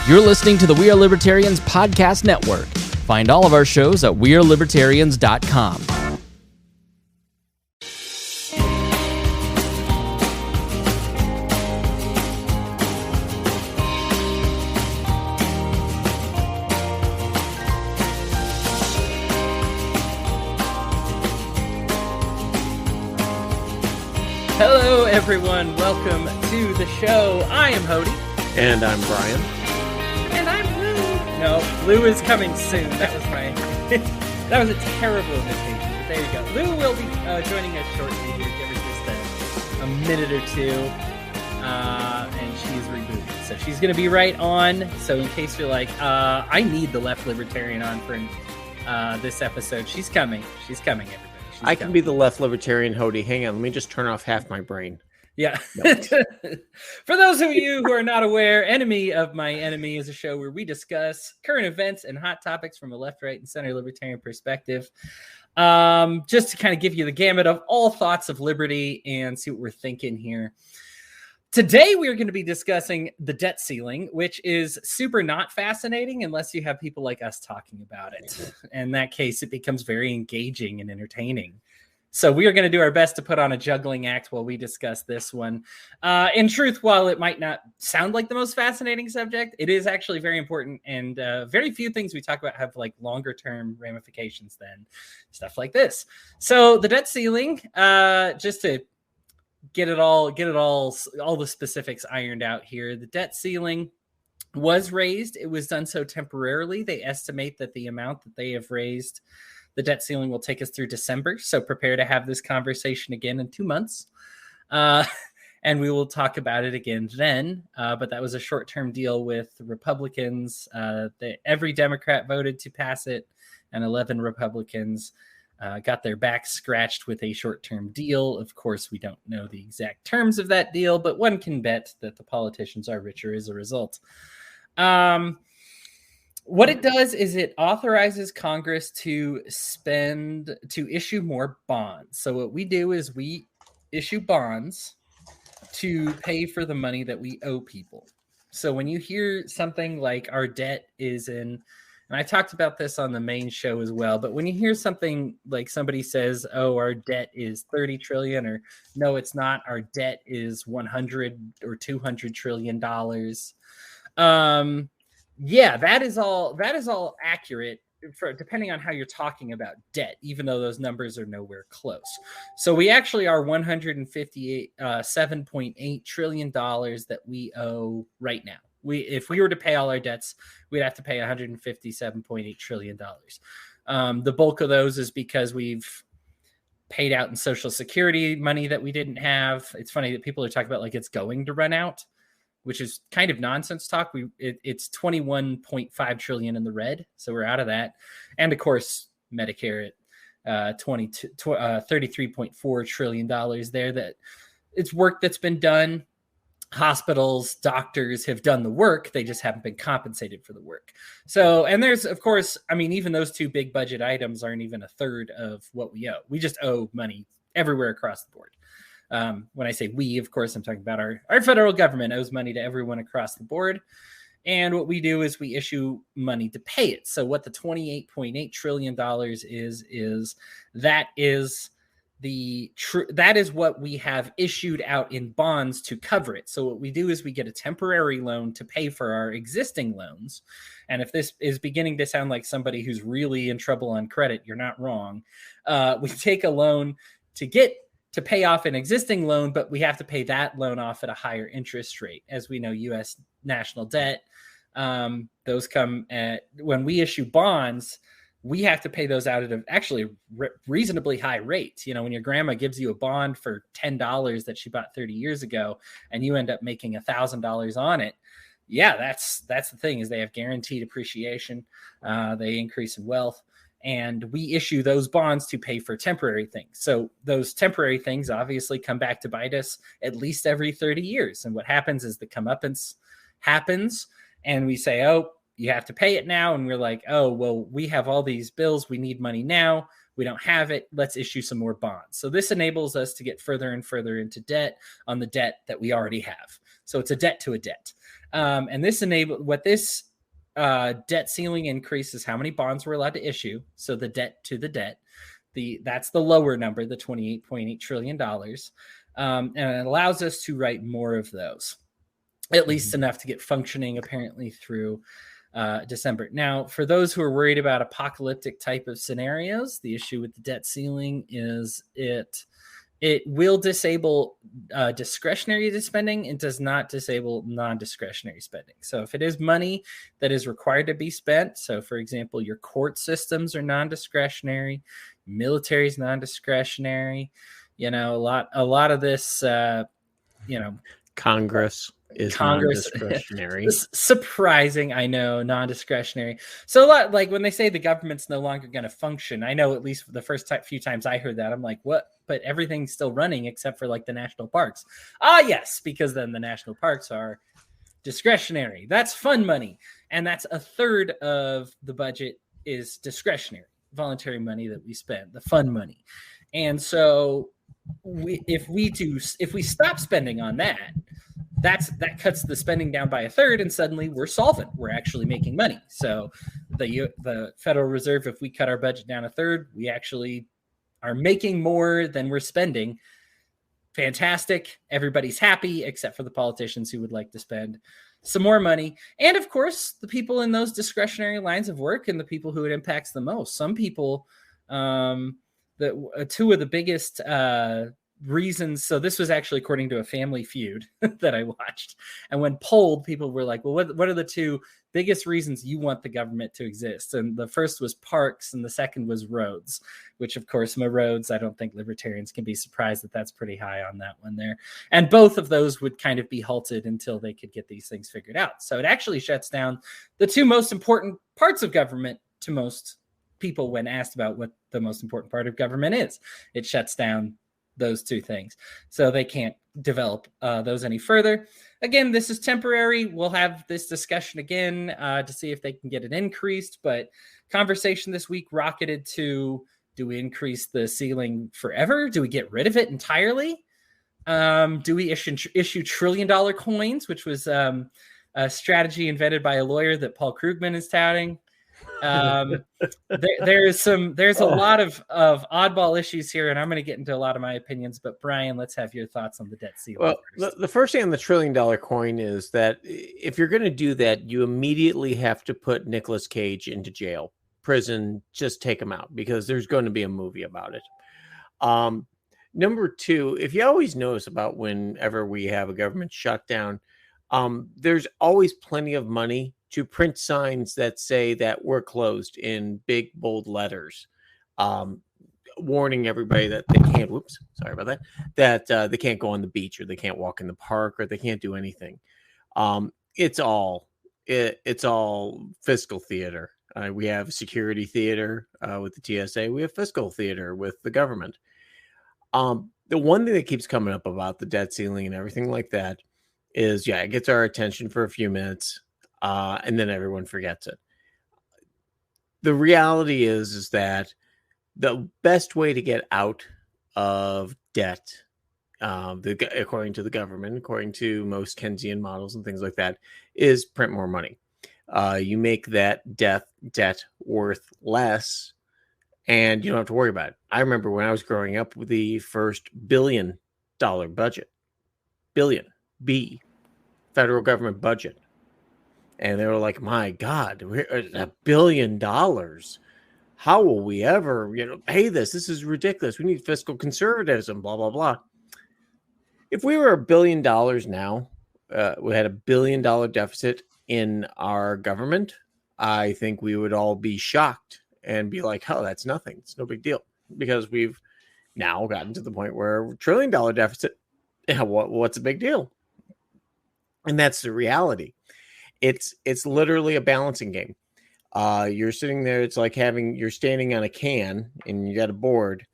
You're listening to the We Are Libertarians podcast network. Find all of our shows at wearelibertarians.com. Hello, everyone. Welcome to the show. I am Hodey. And I'm Brian. And I'm Lou. No, Lou is coming soon. That was my... that was a terrible imitation. But there you go. Lou will be joining us shortly here. Give her just a minute or two. And she's rebooted. So she's going to be right on. So in case you're like, I need the left libertarian on for this episode, she's coming. She's coming, everybody. I can be the left libertarian, Hodey. Hang on, let me just turn off half my brain. Yeah. For those of you who are not aware, Enemy of My Enemy is a show where we discuss current events and hot topics from a left, right, and center libertarian perspective. Just to kind of give you the gamut of all thoughts of liberty and see what we're thinking here. Today, we are going to be discussing the debt ceiling, which is super not fascinating unless you have people like us talking about it. In that case, it becomes very engaging and entertaining. So we are going to do our best to put on a juggling act while we discuss this one. In truth, while it might not sound like the most fascinating subject, it is actually very important. And very few things we talk about have like longer term ramifications than stuff like this. So the debt ceiling, just to get all the specifics ironed out here. The debt ceiling was raised. It was done so temporarily. They estimate that the amount that they have raised the debt ceiling will take us through December. So prepare to have this conversation again in 2 months. And we will talk about it again then. But that was a short-term deal with Republicans. Every Democrat voted to pass it, and 11 Republicans got their backs scratched with a short-term deal. Of course, we don't know the exact terms of that deal, but one can bet that the politicians are richer as a result. What it does is it authorizes Congress to issue more bonds. So what we do is we issue bonds to pay for the money that we owe people. So when you hear something like our debt is in, and I talked about this on the main show as well, but when you hear something like somebody says, oh, our debt is 30 trillion, or no, it's not, our debt is 100 or 200 trillion dollars. Yeah, that is all accurate for depending on how you're talking about debt, even though those numbers are nowhere close. So we actually are $7.8 trillion that we owe right now. If we were to pay all our debts, we'd have to pay $157.8 trillion. The bulk of those is because we've paid out in Social Security money that we didn't have. It's funny that people are talking about like it's going to run out, which is kind of nonsense talk. It's 21.5 trillion in the red, so we're out of that. And of course, Medicare at $33.4 trillion there. That it's work that's been done. Hospitals, doctors have done the work. They just haven't been compensated for the work. So, and there's, of course, I mean, even those two big budget items aren't even a third of what we owe. We just owe money everywhere across the board. When I say we, of course, I'm talking about our federal government owes money to everyone across the board. And what we do is we issue money to pay it. So what the $28.8 trillion is that is what we have issued out in bonds to cover it. So what we do is we get a temporary loan to pay for our existing loans. And if this is beginning to sound like somebody who's really in trouble on credit, you're not wrong. We take a loan to pay off an existing loan, but we have to pay that loan off at a higher interest rate. As we know, U.S. national debt, those come at, when we issue bonds, we have to pay those out at a actually reasonably high rate. You know, when your grandma gives you a bond for $10 that she bought 30 years ago, and you end up making $1,000 on it. Yeah, that's the thing, is they have guaranteed appreciation. They increase in wealth. And we issue those bonds to pay for temporary things. So those temporary things obviously come back to bite us at least every 30 years. And what happens is the comeuppance happens, and we say, oh, you have to pay it now. And we're like, oh, well, we have all these bills. We need money now. We don't have it. Let's issue some more bonds. So this enables us to get further and further into debt on the debt that we already have. So it's a debt to a debt. And this debt ceiling increase is how many bonds we're allowed to issue. So the debt to the debt, that's the lower number, the $28.8 trillion. And it allows us to write more of those, at least enough to get functioning apparently through December. Now, for those who are worried about apocalyptic type of scenarios, the issue with the debt ceiling is it will disable discretionary spending. It does not disable non-discretionary spending. So if it is money that is required to be spent, so for example, your court systems are non-discretionary, military is non-discretionary, a lot of this, Congress is non-discretionary. Surprising, I know, non-discretionary. So a lot, like when they say the government's no longer going to function, I know at least for the first few times I heard that, I'm like, what? But everything's still running except for like the national parks. Yes, because then the national parks are discretionary. That's fun money. And that's a third of the budget is discretionary, voluntary money that we spend, the fun money. And so if we stop spending on that, that cuts the spending down by a third, and suddenly we're solvent. We're actually making money. So the Federal Reserve, if we cut our budget down a third, we actually are making more than we're spending. Fantastic. Everybody's happy except for the politicians who would like to spend some more money. And of course, the people in those discretionary lines of work and the people who it impacts the most. Some people, two of the biggest reasons. So this was actually according to a Family Feud that I watched. And when polled, people were like, well, what are the two biggest reasons you want the government to exist? And the first was parks, and the second was roads, which of course, my roads, I don't think libertarians can be surprised that that's pretty high on that one there. And both of those would kind of be halted until they could get these things figured out. So it actually shuts down the two most important parts of government to most people when asked about what the most important part of government is. It shuts down those two things. So they can't develop those any further. Again, this is temporary. We'll have this discussion again to see if they can get it increased. But conversation this week rocketed to, do we increase the ceiling forever? Do we get rid of it entirely? Do we issue trillion-dollar coins, which was a strategy invented by a lawyer that Paul Krugman is touting? There's a lot of oddball issues here, and I'm going to get into a lot of my opinions, but Brian, let's have your thoughts on the debt ceiling. Well, the first thing on the $1 trillion coin is that if you're going to do that, you immediately have to put Nicolas Cage into jail, prison, just take him out, because there's going to be a movie about it. Number two, if you always notice about whenever we have a government shutdown, there's always plenty of money to print signs that say that we're closed in big, bold letters, warning everybody that they can't, they can't go on the beach, or they can't walk in the park, or they can't do anything. It's all fiscal theater. We have security theater with the TSA. We have fiscal theater with the government. The one thing that keeps coming up about the debt ceiling and everything like that is, it gets our attention for a few minutes. And then everyone forgets it. The reality is that the best way to get out of debt, according to the government, according to most Keynesian models and things like that, is print more money. You make that debt worth less, and you don't have to worry about it. I remember when I was growing up with the first $1 billion budget, federal government budget. And they were like, my God, $1 billion. How will we ever, pay this? This is ridiculous. We need fiscal conservatism, blah, blah, blah. If we were $1 billion now, we had $1 billion deficit in our government, I think we would all be shocked and be like, oh, that's nothing. It's no big deal. Because we've now gotten to the point where $1 trillion deficit, what's a big deal? And that's the reality. It's literally a balancing game. You're sitting there. It's like you're standing on a can and you got a board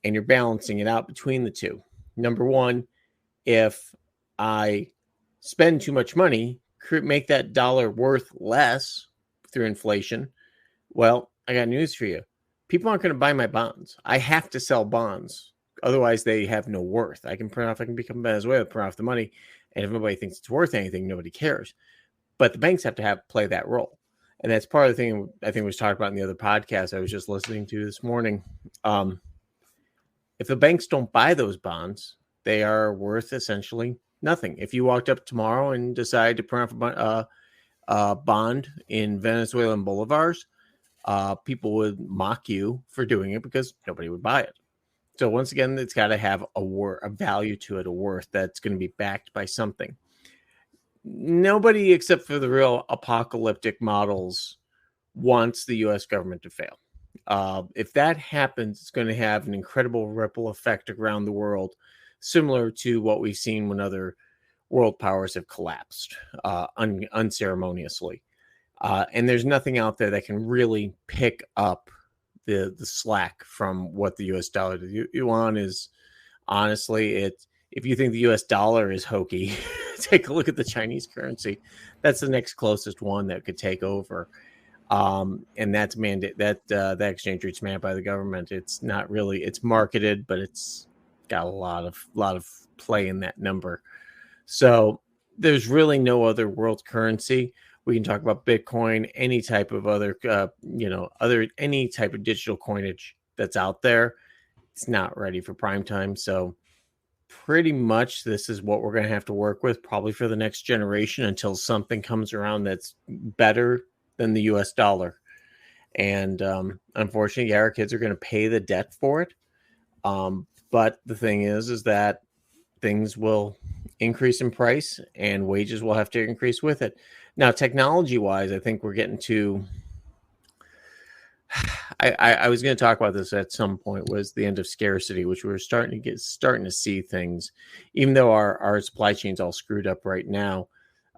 and you're balancing it out between the two. Number one, if I spend too much money, make that dollar worth less through inflation. Well, I got news for you. People aren't going to buy my bonds. I have to sell bonds. Otherwise, they have no worth. I can become Venezuela, print off the money. And if nobody thinks it's worth anything, nobody cares. but the banks have to play that role. And that's part of the thing I think was talked about in the other podcast I was just listening to this morning. If the banks don't buy those bonds, they are worth essentially nothing. If you walked up tomorrow and decided to print off a bond in Venezuelan bolivars, people would mock you for doing it because nobody would buy it. So once again, it's got to have a value to it, a worth that's going to be backed by something. Nobody except for the real apocalyptic models wants the U.S. government to fail. If that happens, it's going to have an incredible ripple effect around the world, similar to what we've seen when other world powers have collapsed unceremoniously. And there's nothing out there that can really pick up the slack from what the U.S. dollar does. Yuan is, honestly, if you think the U.S. dollar is hokey, take a look at the Chinese currency. That's the next closest one that could take over. And that's that exchange rate's mandated by the government. It's not really, it's marketed, but it's got a lot of play in that number. So there's really no other world currency. We can talk about Bitcoin, any type of other, any type of digital coinage that's out there. It's not ready for prime time. So pretty much this is what we're going to have to work with probably for the next generation until something comes around that's better than the US dollar. And unfortunately, our kids are going to pay the debt for it. But the thing is that things will increase in price and wages will have to increase with it. Now, technology wise, I think we're getting to, I was going to talk about this at some point, was the end of scarcity, which we're starting to see things, even though our supply chain's all screwed up right now.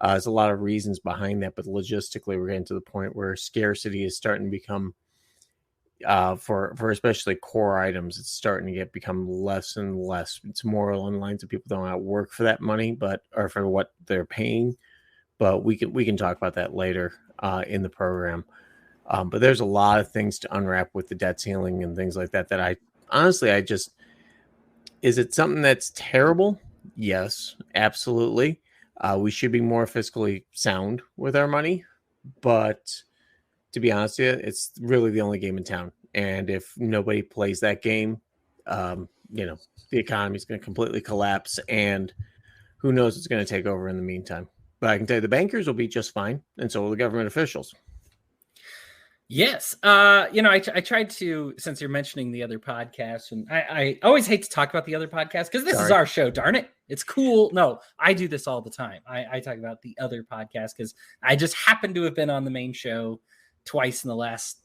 There's a lot of reasons behind that, but logistically, we're getting to the point where scarcity is starting to become, for especially core items, it's starting to become less and less. It's more along the lines of people don't work for that money, or for what they're paying. But we can talk about that later in the program. But there's a lot of things to unwrap with the debt ceiling and things like that. That I honestly, is it something that's terrible? Yes, absolutely. We should be more fiscally sound with our money, but to be honest with you, it's really the only game in town. And if nobody plays that game, the economy is going to completely collapse, and who knows what's going to take over in the meantime. But I can tell you the bankers will be just fine, and so will the government officials. Yes. I tried to, since you're mentioning the other podcast, and I always hate to talk about the other podcast because this is our show, darn it. It's cool. No, I do this all the time. I talk about the other podcast because I just happen to have been on the main show twice in the last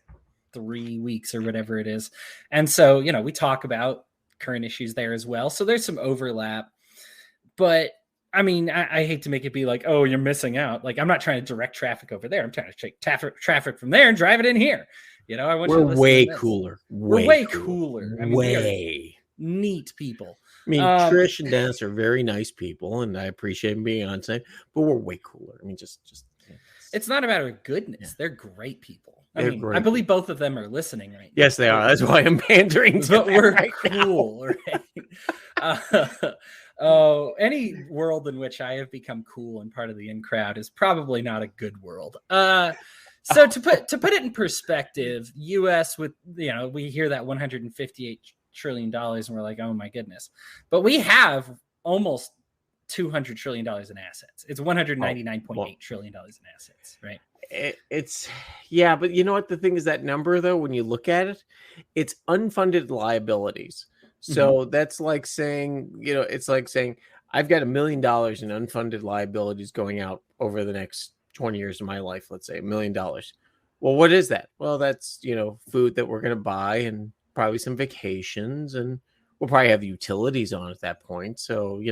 3 weeks or whatever it is. And so, we talk about current issues there as well. So there's some overlap, but I mean, I hate to make it be like, oh, you're missing out. Like, I'm not trying to direct traffic over there. I'm trying to take traffic from there and drive it in here. I want we're way cooler. We're way cooler. I mean, way neat people. I mean, Trish and Dennis are very nice people, and I appreciate them being on site, but we're way cooler. I mean, just it's not a matter of goodness. Yeah. They're great people. Great. I believe both of them are listening right now. Yes, they are. That's why I'm pandering to but them we're right cool, right? Any world in which I have become cool and part of the in crowd is probably not a good world. So to put it in perspective, U.S. with, we hear that $158 trillion and we're like, oh my goodness, but we have almost $200 trillion in assets. It's $199.8 trillion in assets, right? It's but you know what the thing is, that number though, when you look at it, it's unfunded liabilities. So that's like saying, it's like saying I've got $1 million in unfunded liabilities going out over the next 20 years of my life. Let's say $1 million. Well, what is that? Well, that's, food that we're going to buy and probably some vacations, and we'll probably have utilities on at that point. So,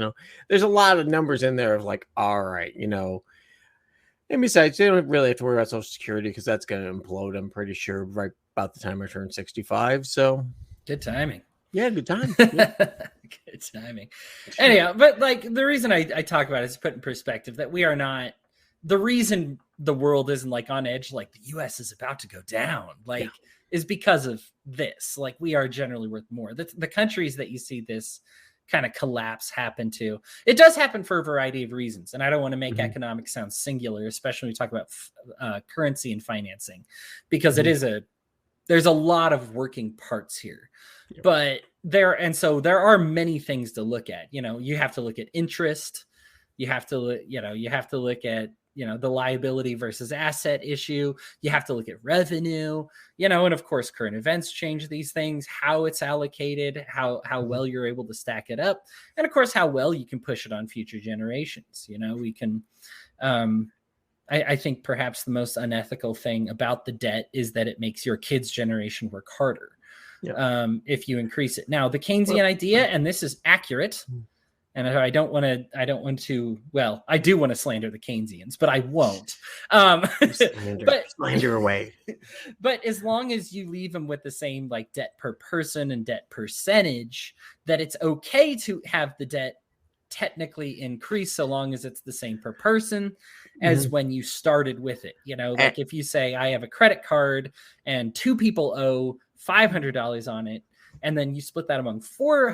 there's a lot of numbers in there of like, all right, and besides, they don't really have to worry about Social Security because that's going to implode, I'm pretty sure, right about the time I turn 65. So good timing. Yeah, good time. Yeah. Good timing. Anyhow, but like the reason I talk about it is to put in perspective that we are not, the reason the world isn't like on edge, like the US is about to go down, is because of this. Like, we are generally worth more. The countries that you see this kind of collapse happen to. It does happen for a variety of reasons. And I don't want to make economics sound singular, especially when we talk about currency and financing, because there's a lot of working parts here. Yep. But there are many things to look at. You have to look at interest. You have to look at, the liability versus asset issue. You have to look at revenue, and of course, current events change these things, how it's allocated, how well you're able to stack it up. And of course, how well you can push it on future generations. We can, I think perhaps the most unethical thing about the debt is that it makes your kids' generation work harder. If you increase it. Now, the Keynesian idea, and this is accurate, and I do want to slander the Keynesians, but I won't. Slander away. But as long as you leave them with the same like debt per person and debt percentage, that it's okay to have the debt technically increase so long as it's the same per person as when you started with it. Like if you say I have a credit card and 2 people owe $500 on it, and then you split that among 4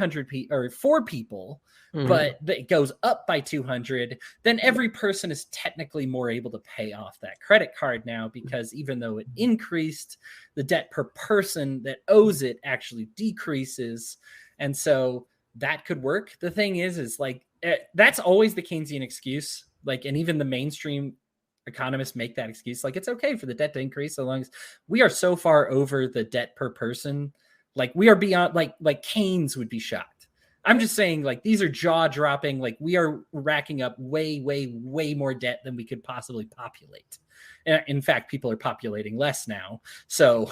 people, but it goes up by 200, then every person is technically more able to pay off that credit card now, because even though it increased, the debt per person that owes it actually decreases. And so that could work. The thing is like, that's always the Keynesian excuse. Like, and even the mainstream economists make that excuse. Like, it's okay for the debt to increase so long as we are so far over the debt per person. Like, we are beyond, like Keynes would be shocked. I'm just saying, like, these are jaw dropping. Like, we are racking up way, way, way more debt than we could possibly populate. In fact, people are populating less now. So,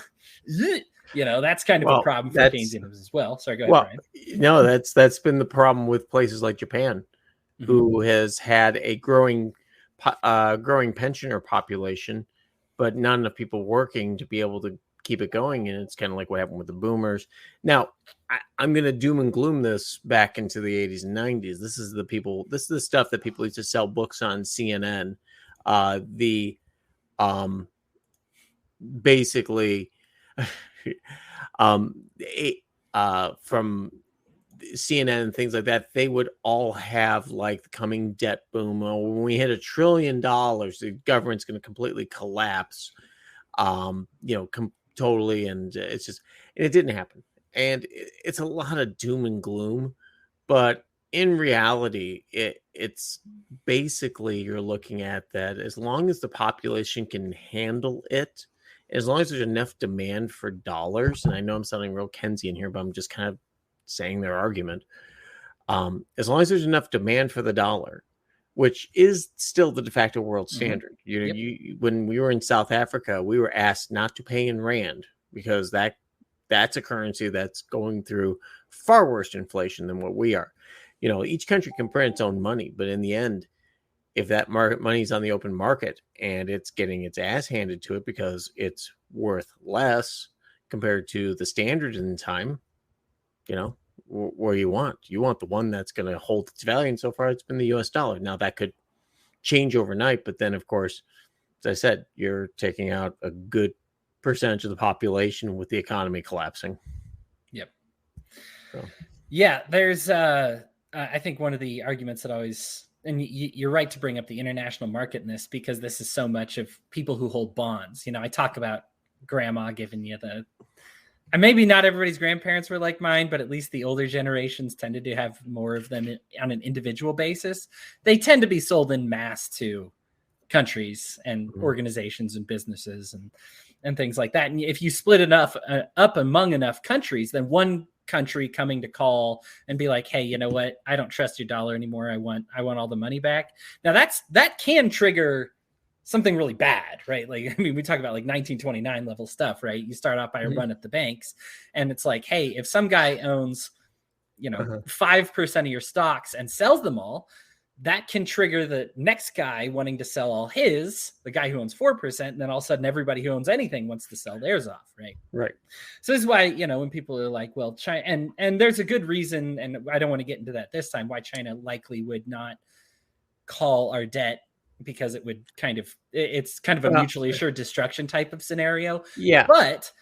that's kind of a problem for Keynesianism as well. Sorry, go ahead, Brian. No, that's been the problem with places like Japan, who has had a growing pensioner population, but not enough people working to be able to keep it going. And it's kind of like what happened with the boomers. Now, I'm going to doom and gloom this back into the 80s and 90s. This is the stuff that people used to sell books on CNN. Basically, from CNN and things like that, they would all have like the coming debt boom. When we hit $1 trillion, the government's going to completely collapse, totally. And it didn't happen. And it's a lot of doom and gloom, but in reality, it's basically, you're looking at that as long as the population can handle it, as long as there's enough demand for dollars. And I know I'm sounding real Keynesian here, but I'm just kind of saying their argument. As long as there's enough demand for the dollar, which is still the de facto world standard. When we were in South Africa, we were asked not to pay in rand because that's a currency that's going through far worse inflation than what we are. Each country can print its own money, but in the end, if that money's on the open market and it's getting its ass handed to it because it's worth less compared to the standard in time, where you want the one that's going to hold its value. And so far, it's been the US dollar. Now that could change overnight, but then of course, as I said, you're taking out a good percentage of the population with the economy collapsing. Yep. So. Yeah, there's I think one of the arguments that always, and you're right to bring up the international market in this, because this is so much of people who hold bonds. I talk about grandma giving you and maybe not everybody's grandparents were like mine, but at least the older generations tended to have more of them on an individual basis. They tend to be sold in mass to countries and organizations and businesses and things like that. And if you split enough up among enough countries, then one country coming to call and be like, hey, you know what? I don't trust your dollar anymore. I want all the money back. Now that can trigger something really bad, right? Like, we talk about like 1929 level stuff, right? You start off by a run at the banks, and it's like, hey, if some guy owns, 5% of your stocks and sells them all, that can trigger the next guy wanting to sell all the guy who owns 4%, and then all of a sudden everybody who owns anything wants to sell theirs off, right? Right. So this is why, when people are like, well, China, and there's a good reason, and I don't want to get into that this time, why China likely would not call our debt, because it's kind of a mutually assured destruction type of scenario. Yeah. But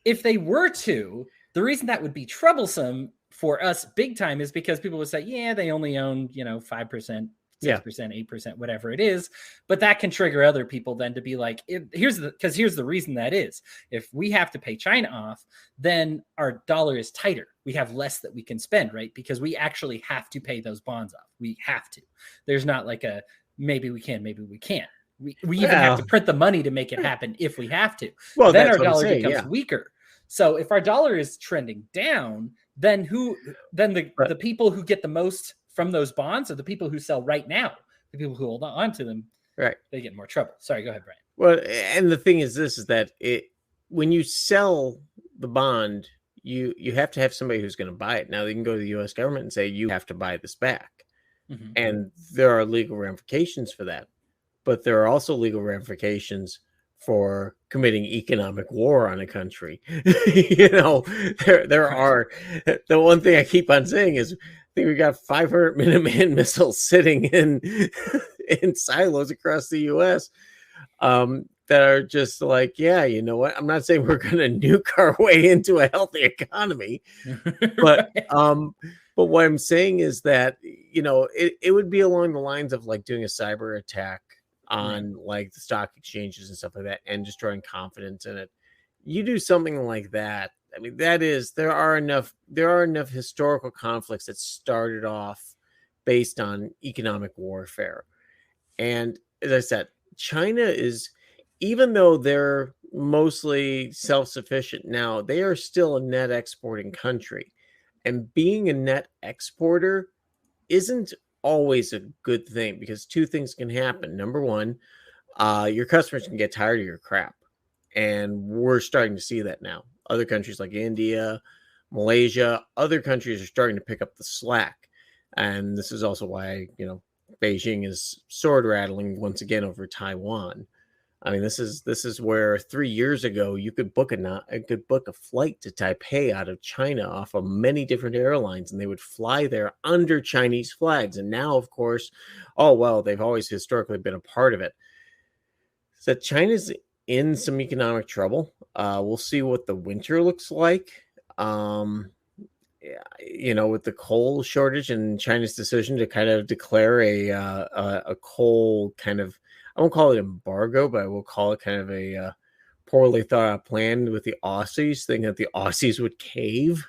if they were to, the reason that would be troublesome for us big time is because people would say, yeah, they only own, 5%, 6%, 8%, whatever it is. But that can trigger other people then to be like, here's the reason that is. If we have to pay China off, then our dollar is tighter. We have less that we can spend, right? Because we actually have to pay those bonds off. We have to. There's not like a maybe we can, maybe we can't. We even have to print the money to make it happen if we have to. Well, then our dollar becomes weaker. So if our dollar is trending down, then the people who get the most from those bonds are the people who sell right now. The people who hold on to them, right? They get in more trouble. Sorry, go ahead, Brian. Well, and the thing is that when you sell the bond, you have to have somebody who's going to buy it. Now they can go to the U.S. government and say you have to buy this back, and there are legal ramifications for that. But there are also legal ramifications for committing economic war on a country. There are. The one thing I keep on saying is, I think we got 500 Minuteman missiles sitting in silos across the U.S. That are just like, yeah, you know what? I'm not saying we're going to nuke our way into a healthy economy, but what I'm saying is that it would be along the lines of like doing a cyber attack on like the stock exchanges and stuff like that, and destroying confidence in it. You do something like that. I mean, there are enough historical conflicts that started off based on economic warfare. And as I said, China is, even though they're mostly self-sufficient now, they are still a net exporting country. And being a net exporter isn't always a good thing, because two things can happen. Number one, your customers can get tired of your crap. And we're starting to see that now. Other countries like India, Malaysia, other countries are starting to pick up the slack. And this is also why, Beijing is sword rattling once again over Taiwan. I mean, this is where 3 years ago you could book a flight to Taipei out of China off of many different airlines, and they would fly there under Chinese flags. And now, of course, they've always historically been a part of it. So China's in some economic trouble. We'll see what the winter looks like. With the coal shortage and China's decision to kind of declare a coal kind of, I won't call it embargo, but I will call it kind of a poorly thought out plan with the Aussies, thinking that the Aussies would cave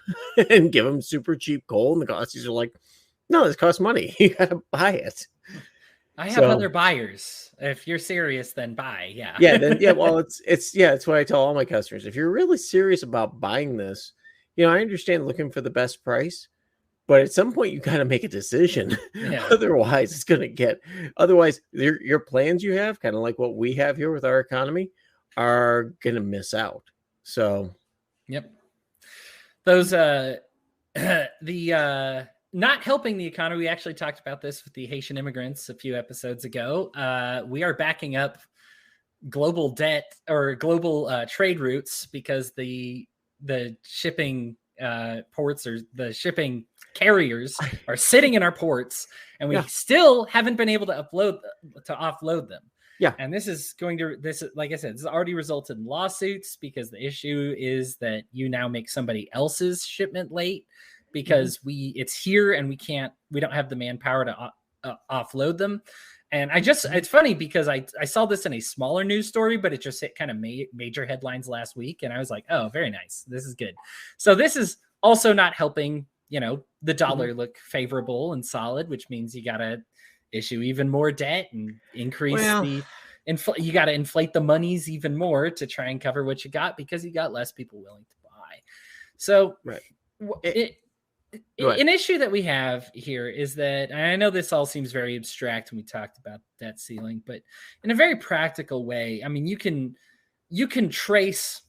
and give them super cheap coal. And the Aussies are like, no, this costs money. You got to buy it. I have other buyers. If you're serious, then buy. Yeah. Well, it's what I tell all my customers. If you're really serious about buying this, I understand looking for the best price, but at some point you got to make a decision. Yeah. Otherwise your plans you have, kind of like what we have here with our economy, are going to miss out. So, yep. Those, not helping the economy. We actually talked about this with the Haitian immigrants a few episodes ago. We are backing up global debt or global trade routes because the shipping ports or the shipping carriers are sitting in our ports, and we still haven't been able to offload them. Yeah. And this is like I said, this has already resulted in lawsuits, because the issue is that you now make somebody else's shipment late because it's here and we don't have the manpower to offload them. And it's funny because I saw this in a smaller news story, but it just hit kind of major headlines last week. And I was like, oh, very nice. This is good. So this is also not helping, the dollar look favorable and solid, which means you got to issue even more debt and increase you got to inflate the monies even more to try and cover what you got, because you got less people willing to buy. So an issue that we have here is that, and I know this all seems very abstract when we talked about debt ceiling, but in a very practical way, I mean, you can trace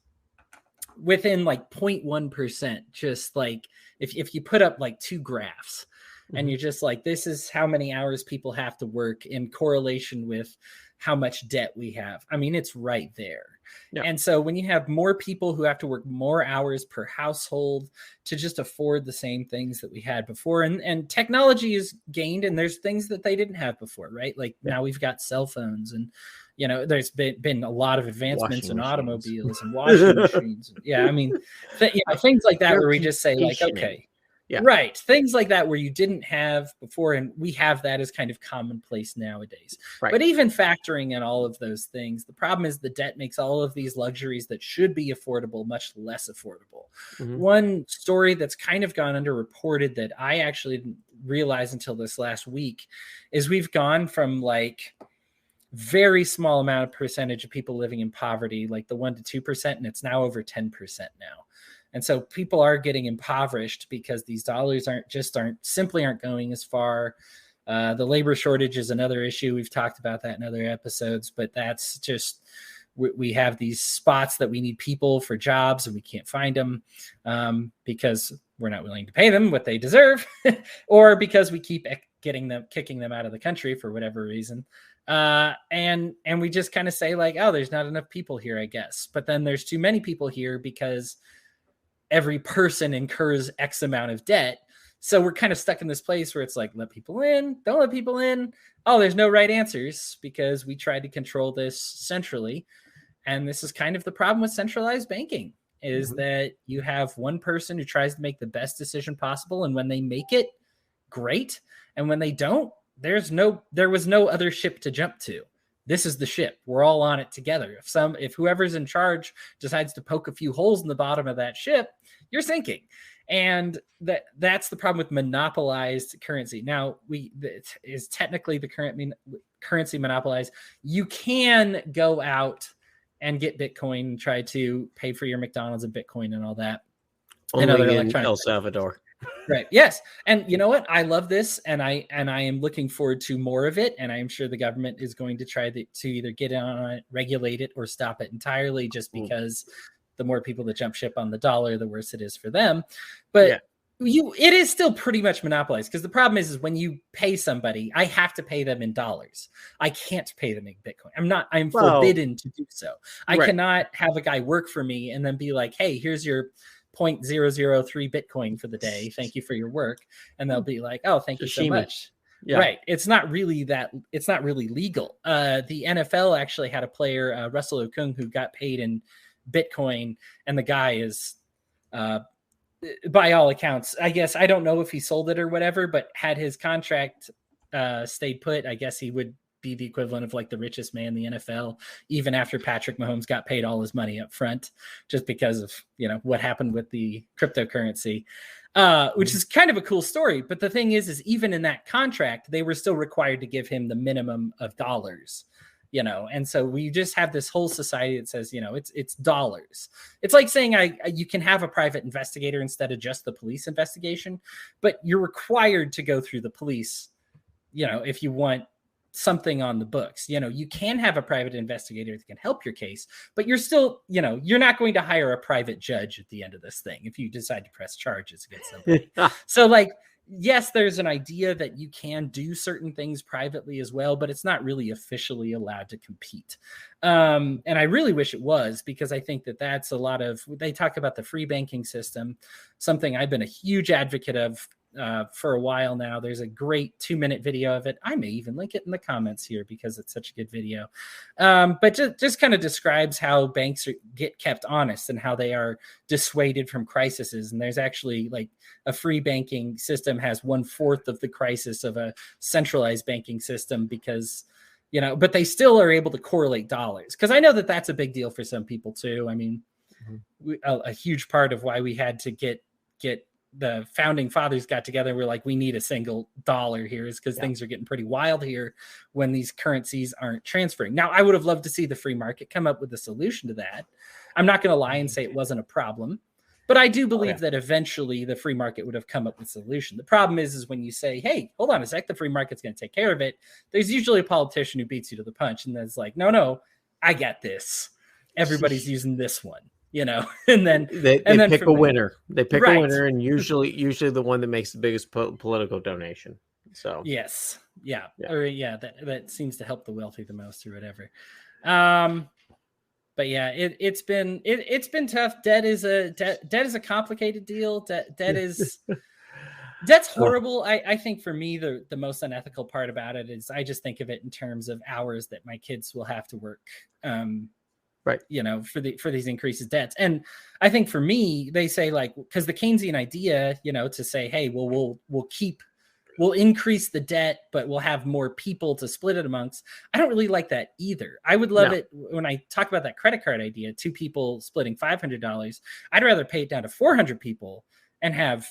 within like 0.1%, just like if you put up like two graphs and you're just like, this is how many hours people have to work in correlation with how much debt we have. I mean, it's right there. Yeah. And so when you have more people who have to work more hours per household to just afford the same things that we had before, and technology is gained, and there's things that they didn't have before, right? Like now we've got cell phones, and there's been a lot of advancements in automobiles and washing machines. Yeah, I mean, things like that where we just say like, okay, Yeah. Right. Things like that where you didn't have before. And we have that as kind of commonplace nowadays. Right. But even factoring in all of those things, the problem is the debt makes all of these luxuries that should be affordable much less affordable. Mhm. One story that's kind of gone underreported that I actually didn't realize until this last week is we've gone from like very small amount of percentage of people living in poverty, like the 1 to 2%, and it's now over 10% now. And so people are getting impoverished because these dollars aren't going as far. The labor shortage is another issue. We've talked about that in other episodes, but that's just, we have these spots that we need people for jobs and we can't find them because we're not willing to pay them what they deserve or because we keep kicking them out of the country for whatever reason. And we just kind of say like, oh, there's not enough people here, I guess. But then there's too many people here because every person incurs X amount of debt. So we're kind of stuck in this place where it's like, let people in, don't let people in. Oh, there's no right answers because we tried to control this centrally. And this is kind of the problem with centralized banking is that you have one person who tries to make the best decision possible. And when they make it, great. And when they don't, there was no other ship to jump to. This is the ship. We're all on it together. If whoever's in charge decides to poke a few holes in the bottom of that ship, you're sinking. And that's the problem with monopolized currency. Now, is technically the currency monopolized. You can go out and get Bitcoin and try to pay for your McDonald's and Bitcoin and all that. Only and other in El Salvador. Right. Yes. And you know what? I love this. And I am looking forward to more of it. And I am sure the government is going to try to either get on it, regulate it, or stop it entirely just because the more people that jump ship on the dollar, the worse it is for them. But it is still pretty much monopolized because the problem is when you pay somebody, I have to pay them in dollars. I can't pay them in Bitcoin. I'm forbidden to do so. I cannot have a guy work for me and then be like, hey, here's your 0.003 Bitcoin for the day. Thank you for your work. And they'll be like, oh, thank you so much. Yeah. Right. It's not really legal. The NFL actually had a player, Russell Okung, who got paid in Bitcoin. And the guy is, by all accounts, I guess, I don't know if he sold it or whatever, but had his contract stayed put, I guess he would be the equivalent of like the richest man in the NFL, even after Patrick Mahomes got paid all his money up front, just because of, what happened with the cryptocurrency, which is kind of a cool story. But the thing is even in that contract, they were still required to give him the minimum of dollars, and so we just have this whole society that says, it's dollars. It's like saying you can have a private investigator instead of just the police investigation, but you're required to go through the police, if you want something on the books. You can have a private investigator that can help your case, but you're still, you're not going to hire a private judge at the end of this thing if you decide to press charges against somebody. So like, yes, there's an idea that you can do certain things privately as well, but it's not really officially allowed to compete. And I really wish it was, because I think that that's they talk about the free banking system, something I've been a huge advocate of for a while now. There's a great 2-minute video of it. I may even link it in the comments here because it's such a good video. But just kind of describes how banks get kept honest and how they are dissuaded from crises. And there's actually like a free banking system has 1/4 of the crisis of a centralized banking system because, but they still are able to correlate dollars. Because I know that that's a big deal for some people too. I mean, a huge part of why we had to get the founding fathers got together and we're like, we need a single dollar here is because things are getting pretty wild here when these currencies aren't transferring. Now, I would have loved to see the free market come up with a solution to that. I'm not going to lie and say it wasn't a problem, but I do believe that eventually the free market would have come up with a solution. The problem is when you say, hey, hold on a sec, the free market's going to take care of it. There's usually a politician who beats you to the punch and that's like, no, I got this. Everybody's using this one. And then they pick a winner. They pick a winner, and usually the one that makes the biggest political donation. So yes, that seems to help the wealthy the most, or whatever. But yeah, it's been tough. Debt is a complicated deal. Debt's horrible. I think for me the most unethical part about it is I just think of it in terms of hours that my kids will have to work. Right. For these increases debts. And I think for me, they say like, because the Keynesian idea, to say, hey, well, we'll increase the debt, but we'll have more people to split it amongst. I don't really like that either. I would love it when I talk about that credit card idea, 2 people splitting $500. I'd rather pay it down to 400 people and have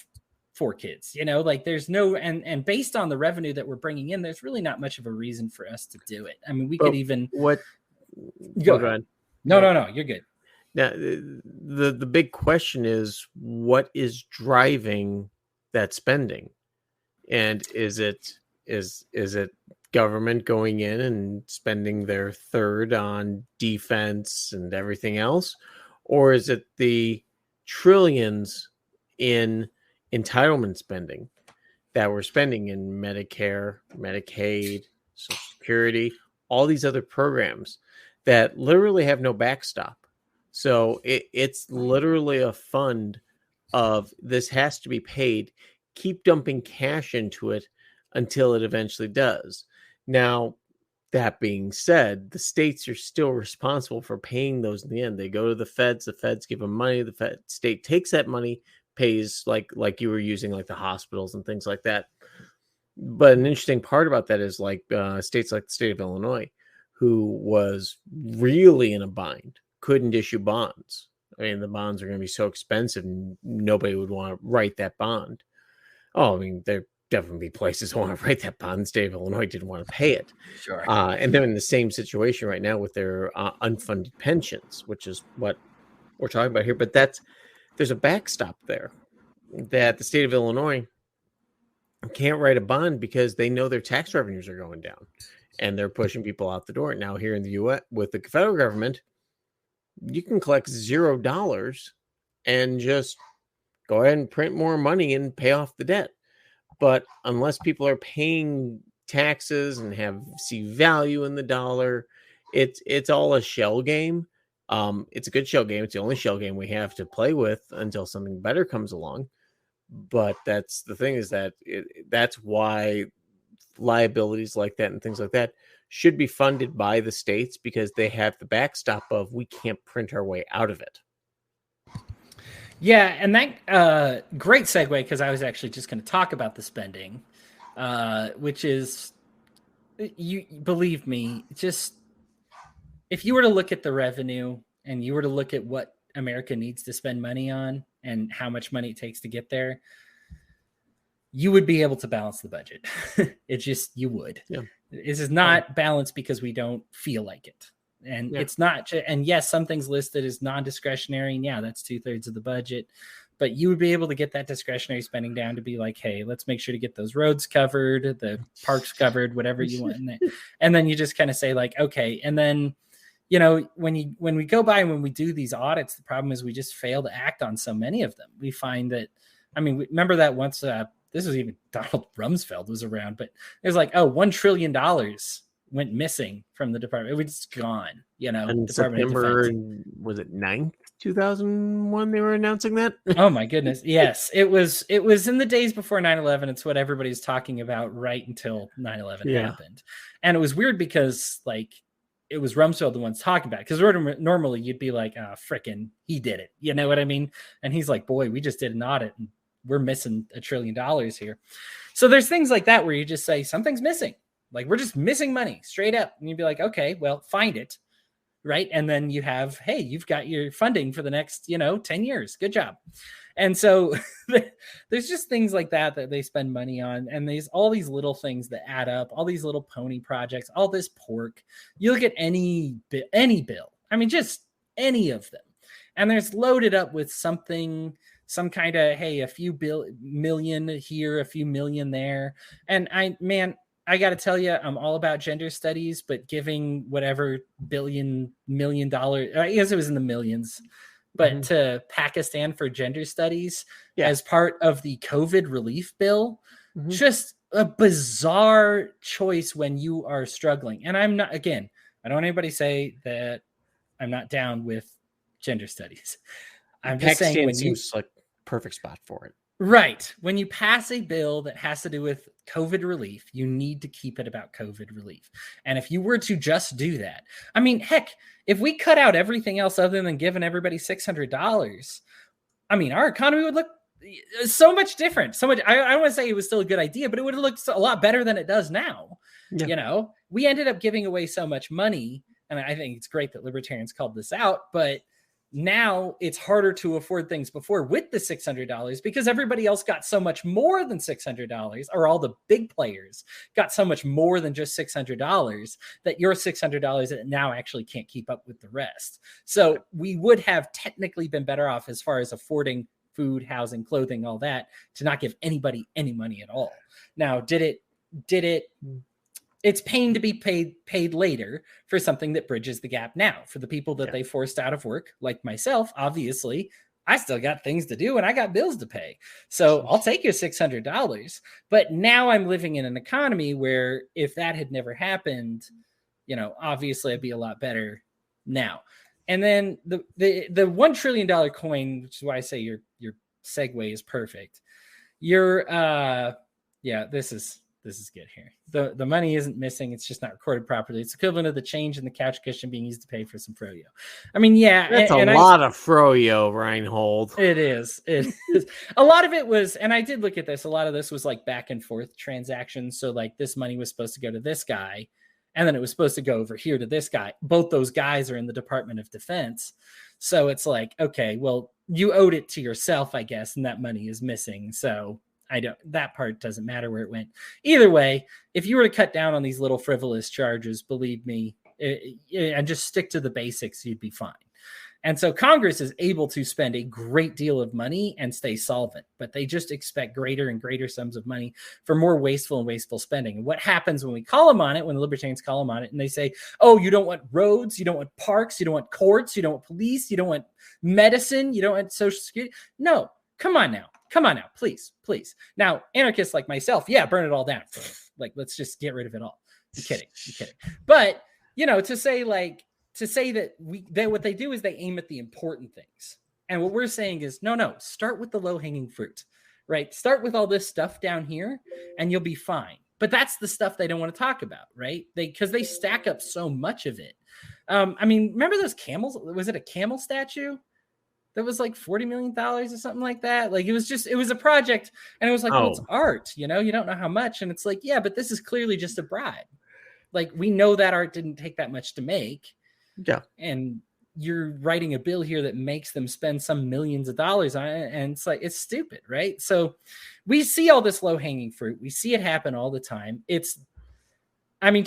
4 kids, like there's no, and based on the revenue that we're bringing in, there's really not much of a reason for us to do it. I mean, we could even go ahead. No, you're good. Now, the big question is, what is driving that spending? And is it government going in and spending their third on defense and everything else? Or is it the trillions in entitlement spending that we're spending in Medicare, Medicaid, Social Security, all these other programs that literally have no backstop? So it's literally a fund of this has to be paid. Keep dumping cash into it until it eventually does. Now, that being said, the states are still responsible for paying those in the end. They go to the feds give them money, the state takes that money, pays like you were using, like the hospitals and things like that. But an interesting part about that is like states like the state of Illinois, who was really in a bind, couldn't issue bonds. I mean, the bonds are going to be so expensive, nobody would want to write that bond. Oh, I mean, there definitely be places that want to write that bond. The state of Illinois didn't want to pay it. Sure. And they're in the same situation right now with their unfunded pensions, which is what we're talking about here. But there's a backstop there that the state of Illinois can't write a bond because they know their tax revenues are going down and they're pushing people out the door. Now here in the U.S. with the federal government, you can collect $0 and just go ahead and print more money and pay off the debt. But unless people are paying taxes and see value in the dollar, it's all a shell game. It's a good shell game. It's the only shell game we have to play with until something better comes along. But that's the thing, is that that's why liabilities like that and things like that should be funded by the states, because they have the backstop of we can't print our way out of it. Yeah, and that great segue, because I was actually just going to talk about the spending, which is, you believe me, just if you were to look at the revenue and you were to look at what America needs to spend money on and how much money it takes to get there, you would be able to balance the budget. You would. Yeah. This is not balanced because we don't feel like it. And it's not, and yes, some things listed as non-discretionary, and that's 2/3 of the budget, but you would be able to get that discretionary spending down to be like, hey, let's make sure to get those roads covered, the parks covered, whatever you want. And then you just kind of say like, okay. And then, when we go by and when we do these audits, the problem is we just fail to act on so many of them. We find that, remember that once, this was even Donald Rumsfeld was around, but it was like, $1 trillion went missing from the department. It was just gone, And September, was it 9th, 2001, they were announcing that? Oh my goodness. Yes. It was in the days before 9/11. It's what everybody's talking about right until 9/11 happened. And it was weird because it was Rumsfeld the one's talking about it. Because normally you'd be like, frickin', he did it. You know what I mean? And he's like, boy, we just did an audit and we're missing $1 trillion here. So there's things like that where you just say something's missing. Like, we're just missing money straight up. And you'd be like, okay, well, find it. Right. And then you have, hey, you've got your funding for the next, 10 years. Good job. And so there's just things like that they spend money on. And there's all these little things that add up, all these little pony projects, all this pork. You look at any bill, just any of them. And there's loaded up with some kind of, hey, a few million here, a few million there. And I got to tell you, I'm all about gender studies, but giving whatever $1 million, I guess it was in the millions, but to Pakistan for gender studies as part of the COVID relief bill, just a bizarre choice when you are struggling. And I'm not, again, I don't want anybody say that I'm not down with gender studies. I'm just saying, when seems like perfect spot for it. Right. When you pass a bill that has to do with COVID relief, you need to keep it about COVID relief. And if you were to just do that, I mean, heck, if we cut out everything else other than giving everybody $600, I mean, our economy would look so much different. So much. I don't want to say it was still a good idea, but it would have looked a lot better than it does now. Yeah. You know, we ended up giving away so much money, and I think it's great that libertarians called this out, but now it's harder to afford things before with the $600 because everybody else got so much more than $600, or all the big players got so much more than just $600 that your $600 now actually can't keep up with the rest. So we would have technically been better off as far as affording food, housing, clothing, all that, to not give anybody any money at all. Now, did it it's pain to be paid later for something that bridges the gap now. For the people that they forced out of work, like myself, obviously, I still got things to do and I got bills to pay. So I'll take your $600. But now I'm living in an economy where if that had never happened, you know, obviously I'd be a lot better now. And then the $1 trillion coin, which is why I say your segue is perfect. This is good here. The money isn't missing. It's just not recorded properly. It's equivalent of the change in the couch cushion being used to pay for some froyo. I mean, yeah. That's a lot of froyo, Reinhold. It is. It is. A lot of it was, and I did look at this, a lot of this was like back and forth transactions. So like this money was supposed to go to this guy, and then it was supposed to go over here to this guy. Both those guys are in the Department of Defense. So it's like, okay, well, you owed it to yourself, I guess, and that money is missing. So that part doesn't matter where it went. Either way, if you were to cut down on these little frivolous charges, believe me, and just stick to the basics, you'd be fine. And so Congress is able to spend a great deal of money and stay solvent, but they just expect greater and greater sums of money for more wasteful spending. And what happens when we call them on it, when the libertarians call them on it, and they say, oh, you don't want roads, you don't want parks, you don't want courts, you don't want police, you don't want medicine, you don't want Social Security. No, come on now, please. Now, anarchists like myself, burn it all down. Like, let's just get rid of it all. I'm kidding. But, you know, to say that what they do is they aim at the important things. And what we're saying is, no, start with the low-hanging fruit, right? Start with all this stuff down here and you'll be fine. But that's the stuff they don't want to talk about, right? Because they stack up so much of it. I mean, remember those camels? Was it a camel statue that was like $40 million or something like that? Like, it was a project, and it was like, well, it's art, you know, you don't know how much. And it's like, yeah, but this is clearly just a bribe. Like, we know that art didn't take that much to make. Yeah. And you're writing a bill here that makes them spend some millions of dollars on it. And it's like, it's stupid, right? So we see all this low hanging fruit. We see it happen all the time. To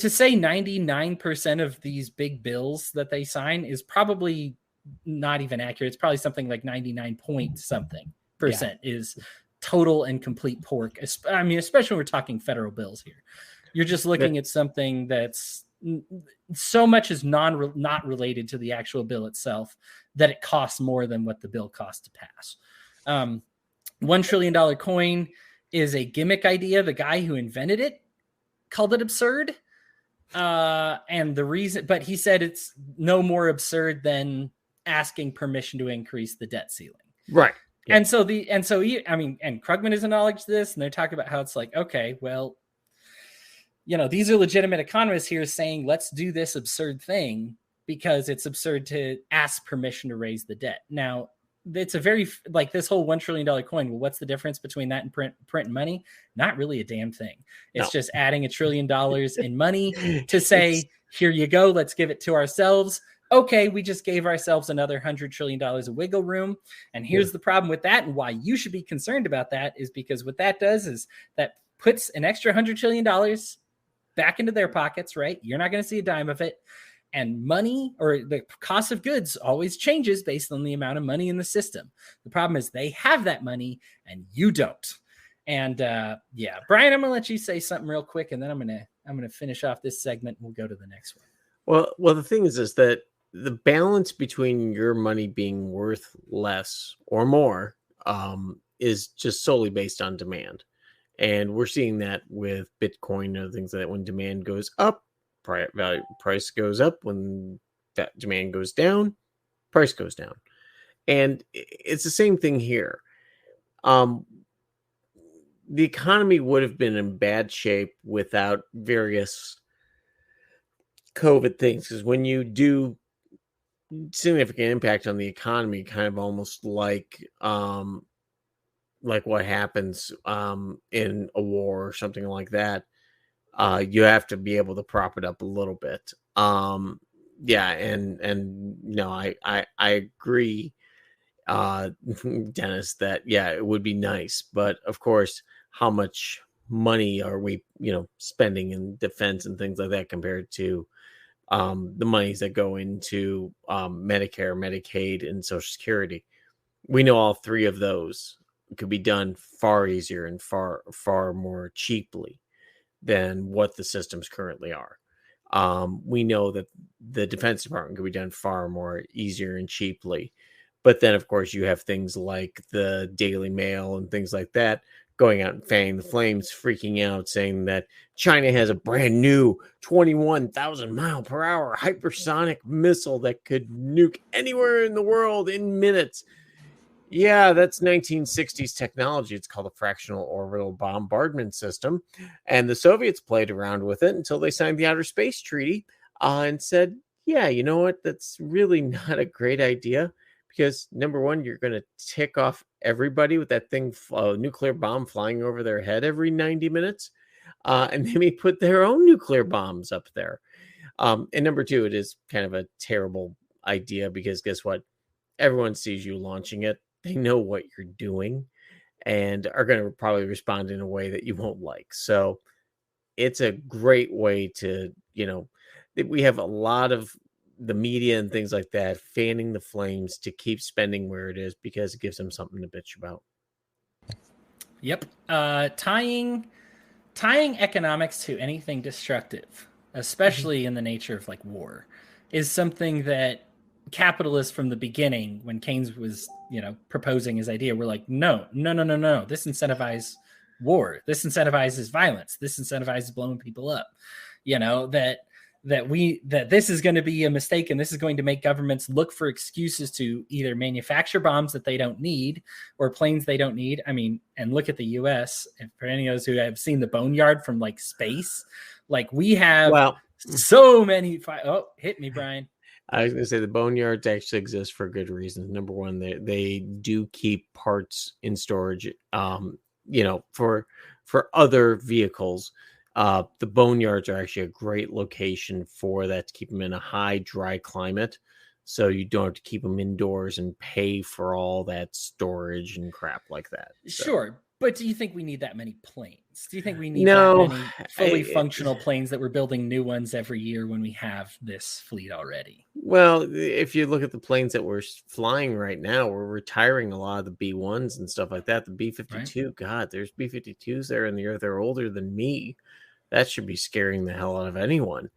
say 99% of these big bills that they sign is probably not even accurate. It's probably something like 99 point something percent is total and complete pork. I mean, especially when we're talking federal bills here. You're just looking at something that's so much is not related to the actual bill itself that it costs more than what the bill costs to pass. $1 trillion coin is a gimmick idea. The guy who invented it called it absurd. And the reason, but he said it's no more absurd than asking permission to increase the debt ceiling. Right. Yeah. And Krugman has acknowledged this, and they're talking about how it's like, okay, well, you know, these are legitimate economists here saying, let's do this absurd thing because it's absurd to ask permission to raise the debt. Now, it's a very, like, this whole $1 trillion coin. Well, what's the difference between that and printing money? Not really a damn thing. It's just adding $1 trillion in money to say, here you go, let's give it to ourselves. Okay, we just gave ourselves another $100 trillion of wiggle room. And here's the problem with that, and why you should be concerned about that, is because what that does is that puts an extra $100 trillion back into their pockets, right? You're not going to see a dime of it. And money, or the cost of goods, always changes based on the amount of money in the system. The problem is they have that money and you don't. And Brian, I'm going to let you say something real quick, and then I'm going to finish off this segment and we'll go to the next one. Well, the thing is that the balance between your money being worth less or more is just solely based on demand. And we're seeing that with Bitcoin and things like that. When demand goes up, price goes up. When that demand goes down, price goes down. And it's the same thing here. the economy would have been in bad shape without various COVID things. Because when you do significant impact on the economy, kind of almost like what happens in a war or something like that, you have to be able to prop it up a little bit. Yeah, and no, I agree, Dennis, that yeah, it would be nice, but of course, how much money are we, spending in defense and things like that compared to the monies that go into Medicare, Medicaid, and Social Security? We know all three of those could be done far easier and far more cheaply than what the systems currently are. We know that the Defense Department could be done far more easier and cheaply. But then, of course, you have things like the Daily Mail and things like that going out and fanning the flames, freaking out, saying that China has a brand new 21,000 mile per hour hypersonic missile that could nuke anywhere in the world in minutes. Yeah, that's 1960s technology. It's called a fractional orbital bombardment system. And the Soviets played around with it until they signed the Outer Space Treaty and said, yeah, you know what? That's really not a great idea. Because number one, you're going to tick off everybody with that thing, nuclear bomb flying over their head every 90 minutes. And they may put their own nuclear bombs up there. And number two, it is kind of a terrible idea because guess what? Everyone sees you launching it. They know what you're doing and are going to probably respond in a way that you won't like. So it's a great way to, we have a lot of the media and things like that fanning the flames to keep spending where it is because it gives them something to bitch about. Yep. Tying economics to anything destructive, especially in the nature of like war, is something that capitalists from the beginning, when Keynes was, proposing his idea, were like, no. This incentivizes war. This incentivizes violence. This incentivizes blowing people up. That this is going to be a mistake, and this is going to make governments look for excuses to either manufacture bombs that they don't need or planes they don't need. I mean, and look at the U.S. And for any of those who have seen the Boneyard from like space, like we have so many. Hit me, Brian. I was going to say the boneyards actually exist for good reasons. Number one, they do keep parts in storage, for other vehicles. The boneyards are actually a great location for that, to keep them in a high, dry climate. So you don't have to keep them indoors and pay for all that storage and crap like that. So. Sure. But do you think we need that many planes? Do you think we need that many fully functional planes that we're building new ones every year when we have this fleet already? Well, if you look at the planes that we're flying right now, we're retiring a lot of the B-1s and stuff like that. The B-52, right? God, there's B-52s there in the earth. They're older than me. That should be scaring the hell out of anyone.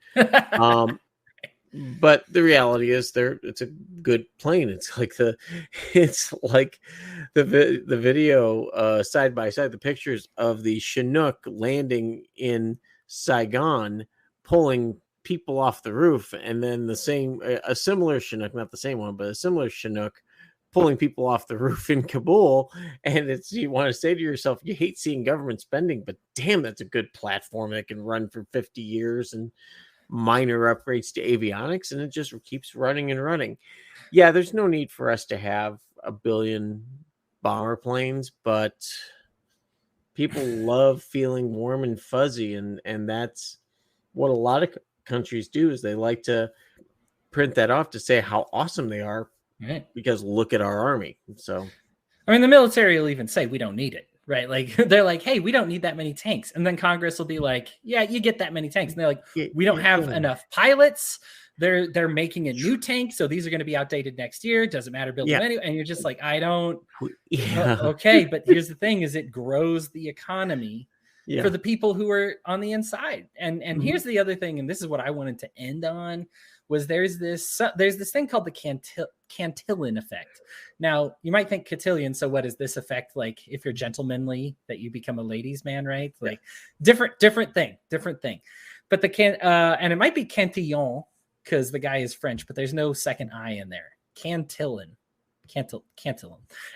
But the reality is, it's a good plane. It's like the video side by side, the pictures of the Chinook landing in Saigon, pulling people off the roof, and then a similar Chinook, not the same one, but a similar Chinook pulling people off the roof in Kabul. And you want to say to yourself, you hate seeing government spending, but damn, that's a good platform that can run for 50 years and minor upgrades to avionics, and it just keeps running and running. Yeah, there's no need for us to have 1 billion bomber planes, but people love feeling warm and fuzzy, and that's what a lot of countries do, is they like to print that off to say how awesome they are, right? Because look at our army. So I mean, the military will even say we don't need it. Right. Like they're like, hey, we don't need that many tanks. And then Congress will be like, yeah, you get that many tanks. And they're like, we don't have enough pilots. They're making a new tank. So these are going to be outdated next year. It doesn't matter. Build them anyway. And you're just like, I don't. Yeah. Okay. But here's the thing is it grows the economy for the people who are on the inside. And here's the other thing. And this is what I wanted to end on, was there's this thing called the Cantillon effect. Now, you might think cotillion, so what is this effect like if you're gentlemanly, that you become a ladies' man, right? Like different thing. But and it might be Cantillon because the guy is French, but there's no second I in there. Cantillon.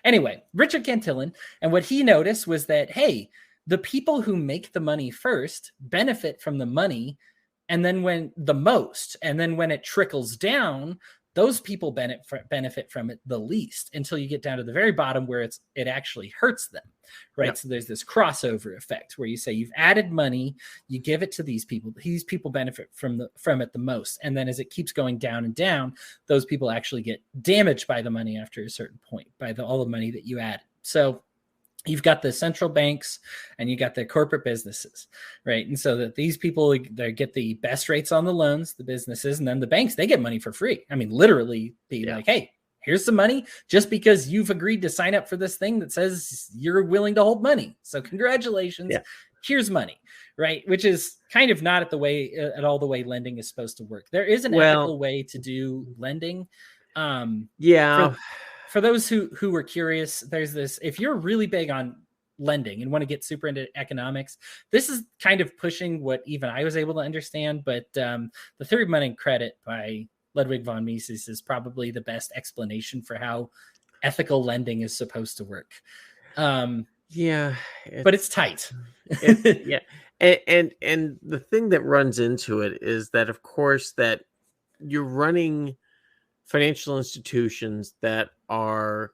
Anyway, Richard Cantillon, and what he noticed was that, hey, the people who make the money first benefit from the money, and then when it trickles down, those people benefit from it the least, until you get down to the very bottom where it actually hurts them, right? Yep. So there's this crossover effect where you say you've added money, you give it to these people benefit from it the most, and then as it keeps going down and down, those people actually get damaged by the money after a certain point, by all the money that you added. So you've got the central banks and you got the corporate businesses, right? And so that these people, they get the best rates on the loans, the businesses, and then the banks, they get money for free. I mean, literally like, hey, here's some money just because you've agreed to sign up for this thing that says you're willing to hold money. So congratulations, here's money, right? Which is kind of not at all the way lending is supposed to work. There is an ethical way to do lending. For those who were curious, there's this, if you're really big on lending and want to get super into economics, this is kind of pushing what even I was able to understand. But The Theory of Money and Credit by Ludwig von Mises is probably the best explanation for how ethical lending is supposed to work. But it's tight. And the thing that runs into it is that, of course, that you're running financial institutions that are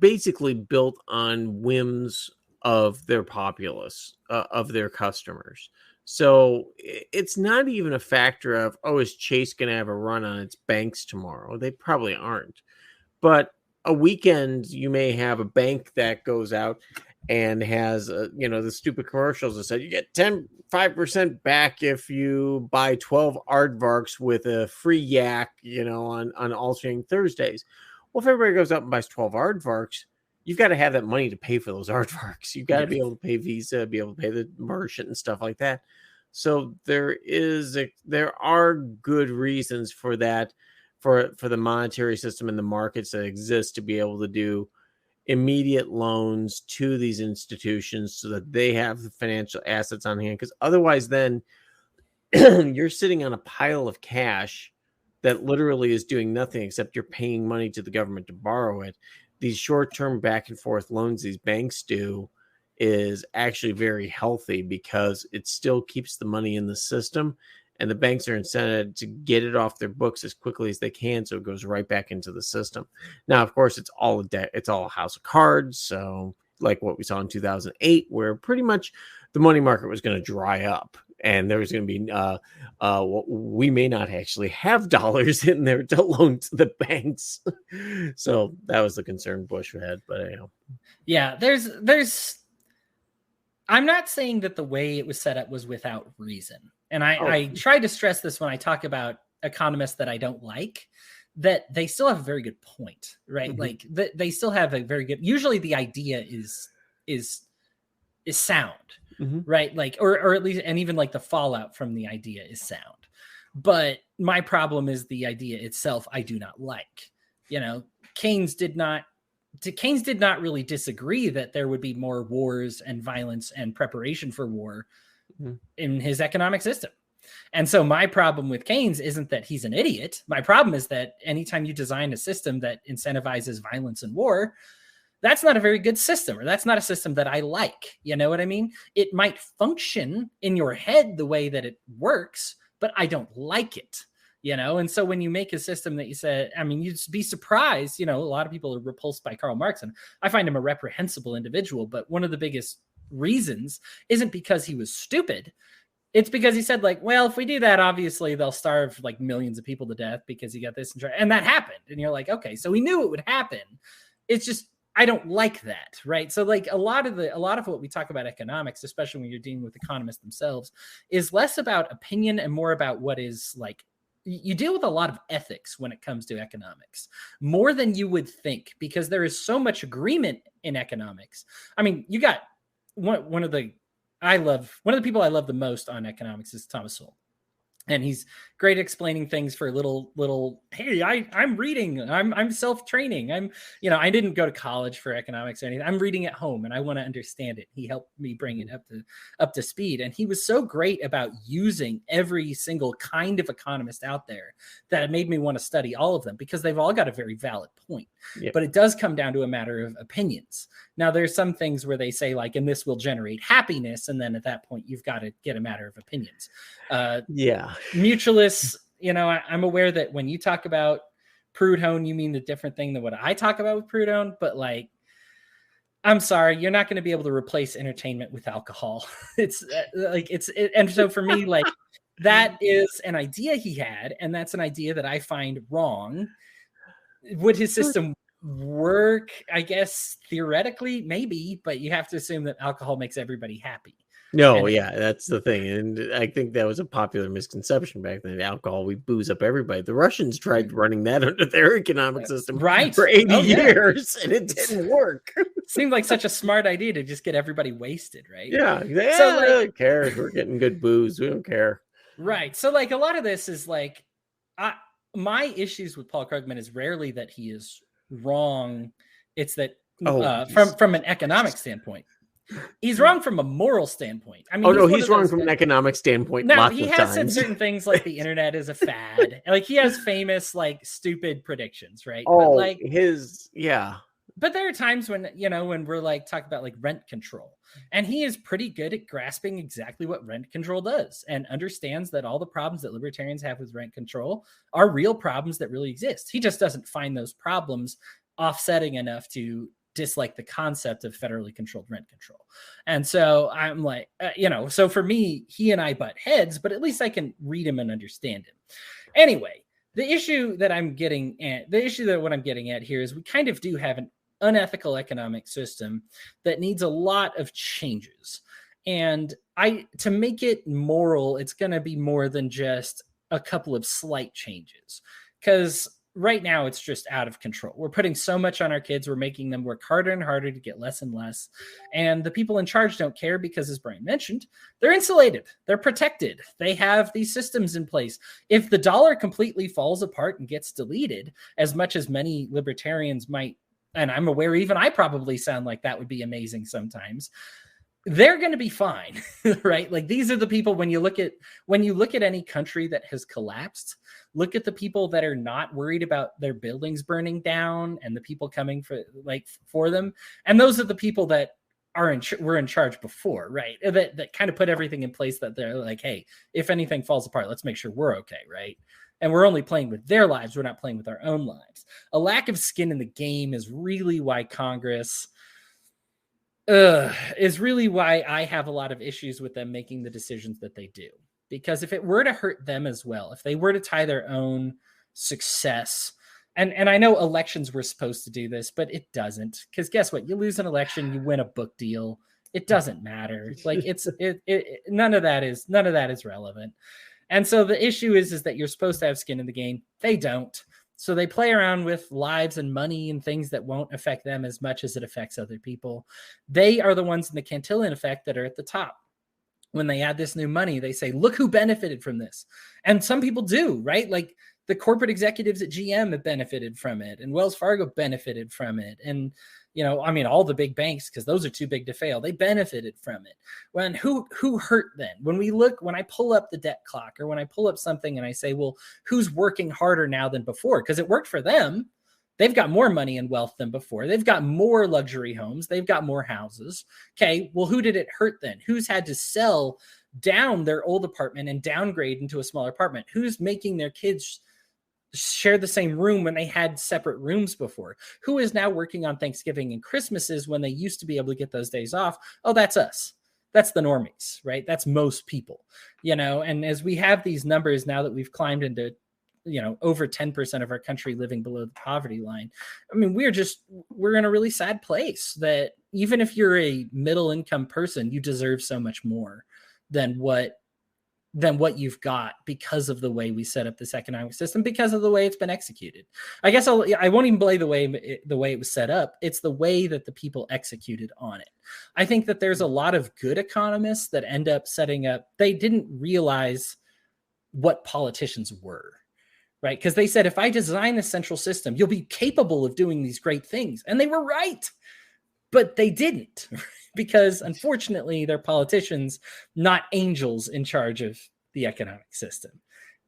basically built on whims of their populace, of their customers. So it's not even a factor of, is Chase going to have a run on its banks tomorrow? They probably aren't. But a weekend, you may have a bank that goes out and has, the stupid commercials that said you get 5% back if you buy 12 aardvarks with a free yak, on alternating Thursdays. Well, if everybody goes out and buys 12 aardvarks, you've got to have that money to pay for those aardvarks. You've got to be able to pay Visa, be able to pay the merchant and stuff like that. So there are good reasons for that, for the monetary system and the markets that exist to be able to do immediate loans to these institutions so that they have the financial assets on hand. Because otherwise then you're sitting on a pile of cash that literally is doing nothing except you're paying money to the government to borrow it. These short-term back and forth loans these banks do is actually very healthy because it still keeps the money in the system, and the banks are incented to get it off their books as quickly as they can, so it goes right back into the system. Now, of course, it's all a house of cards. So like what we saw in 2008, where pretty much the money market was going to dry up, and there was going to be we may not actually have dollars in there to loan to the banks. So that was the concern Bush had. But there's I'm not saying that the way it was set up was without reason. And I try to stress this when I talk about economists that I don't like, that they still have a very good point, right? Mm-hmm. Like they still have a very good, usually the idea is sound, mm-hmm. right? Like, or at least, and even like the fallout from the idea is sound. But my problem is the idea itself I do not like. Keynes did not really disagree that there would be more wars and violence and preparation for war in his economic system. And so my problem with Keynes isn't that he's an idiot. My problem is that anytime you design a system that incentivizes violence and war, that's not a very good system, or that's not a system that I like. You know what I mean? It might function in your head the way that it works, but I don't like it. And so when you make a system that you said, you'd be surprised, a lot of people are repulsed by Karl Marx, and I find him a reprehensible individual. But one of the biggest reasons isn't because he was stupid. It's because he said, like, well, if we do that, obviously they'll starve like millions of people to death because you got this. And that happened. And you're like, okay, so we knew it would happen. It's just, I don't like that. Right. So like a lot of what we talk about economics, especially when you're dealing with economists themselves, is less about opinion and more about what is like, you deal with a lot of ethics when it comes to economics, more than you would think, because there is so much agreement in economics. You got one of the people I love the most on economics is Thomas Sowell. And he's great at explaining things for little. Hey, I'm reading. I'm self-training. I didn't go to college for economics or anything. I'm reading at home and I want to understand it. He helped me bring it up to speed. And he was so great about using every single kind of economist out there that it made me want to study all of them, because they've all got a very valid point. Yep. But it does come down to a matter of opinions. Now, there's some things where they say like, and this will generate happiness. And then at that point, you've got to get a matter of opinions. Mutualists, I'm aware that when you talk about Proudhon, you mean a different thing than what I talk about with Proudhon, but like, I'm sorry, you're not going to be able to replace entertainment with alcohol. And so for me, like, that is an idea he had, and that's an idea that I find wrong. Would his system work? I guess theoretically, maybe, but you have to assume that alcohol makes everybody happy. No, that's the thing. And I think that was a popular misconception back then. Alcohol, we booze up everybody. The Russians tried running that under their economic system for 80 years, and it didn't work. Seemed like such a smart idea to just get everybody wasted, right? Yeah. So, really cares. We're getting good booze. We don't care. Right. So like a lot of this is like, my issues with Paul Krugman is rarely that he is wrong. It's that from an economic standpoint. He's wrong from a moral standpoint. I mean, he's wrong from an economic standpoint. No, he has said certain things like the internet is a fad. Like he has famous, like stupid predictions, right? But there are times when, when we're like talking about like rent control, and he is pretty good at grasping exactly what rent control does and understands that all the problems that libertarians have with rent control are real problems that really exist. He just doesn't find those problems offsetting enough to dislike the concept of federally controlled rent control. And so I'm like, so for me, he and I butt heads, but at least I can read him and understand him. Anyway, the issue that what I'm getting at here is we kind of do have an unethical economic system that needs a lot of changes. And to make it moral, it's going to be more than just a couple of slight changes, because right now it's just out of control. We're putting so much on our kids. We're making them work harder and harder to get less and less. And the people in charge don't care because, as Brian mentioned, they're insulated. They're protected. They have these systems in place. If the dollar completely falls apart and gets deleted, as much as many libertarians might, and I'm aware even I probably sound like that would be amazing sometimes, they're going to be fine, right? Like these are the people, when you look at any country that has collapsed, look at the people that are not worried about their buildings burning down and the people coming for them. And those are the people that were in charge before, right? That kind of put everything in place, that they're like, hey, if anything falls apart, let's make sure we're okay, right? And we're only playing with their lives. We're not playing with our own lives. A lack of skin in the game is really why Congress is really why I have a lot of issues with them making the decisions that they do. Because if it were to hurt them as well, if they were to tie their own success, and I know elections were supposed to do this, but it doesn't. Because guess what? You lose an election, you win a book deal. It doesn't matter. Like none of that is relevant. And so the issue is that you're supposed to have skin in the game. They don't. So they play around with lives and money and things that won't affect them as much as it affects other people. They are the ones in the Cantillon effect that are at the top. When they add this new money, they say, look who benefited from this. And some people do, right? Like the corporate executives at GM have benefited from it, and Wells Fargo benefited from it. And, all the big banks, because those are too big to fail, they benefited from it. When who hurt then? When I pull up the debt clock, or when I pull up something and I say, well, who's working harder now than before? Because it worked for them. They've got more money and wealth than before. They've got more luxury homes. They've got more houses. Okay, well, who did it hurt then? Who's had to sell down their old apartment and downgrade into a smaller apartment? Who's making their kids share the same room when they had separate rooms before? Who is now working on Thanksgiving and Christmases when they used to be able to get those days off? Oh, that's us. That's the normies, right? That's most people, and as we have these numbers now that we've climbed into over 10% of our country living below the poverty line. I mean, we're in a really sad place that even if you're a middle income person, you deserve so much more than what you've got, because of the way we set up this economic system, because of the way it's been executed. I guess I won't even blame the way it was set up. It's the way that the people executed on it. I think that there's a lot of good economists that end up setting up, they didn't realize what politicians were, right? Because they said, if I design a central system, you'll be capable of doing these great things. And they were right, but they didn't, because unfortunately they're politicians, not angels in charge of the economic system.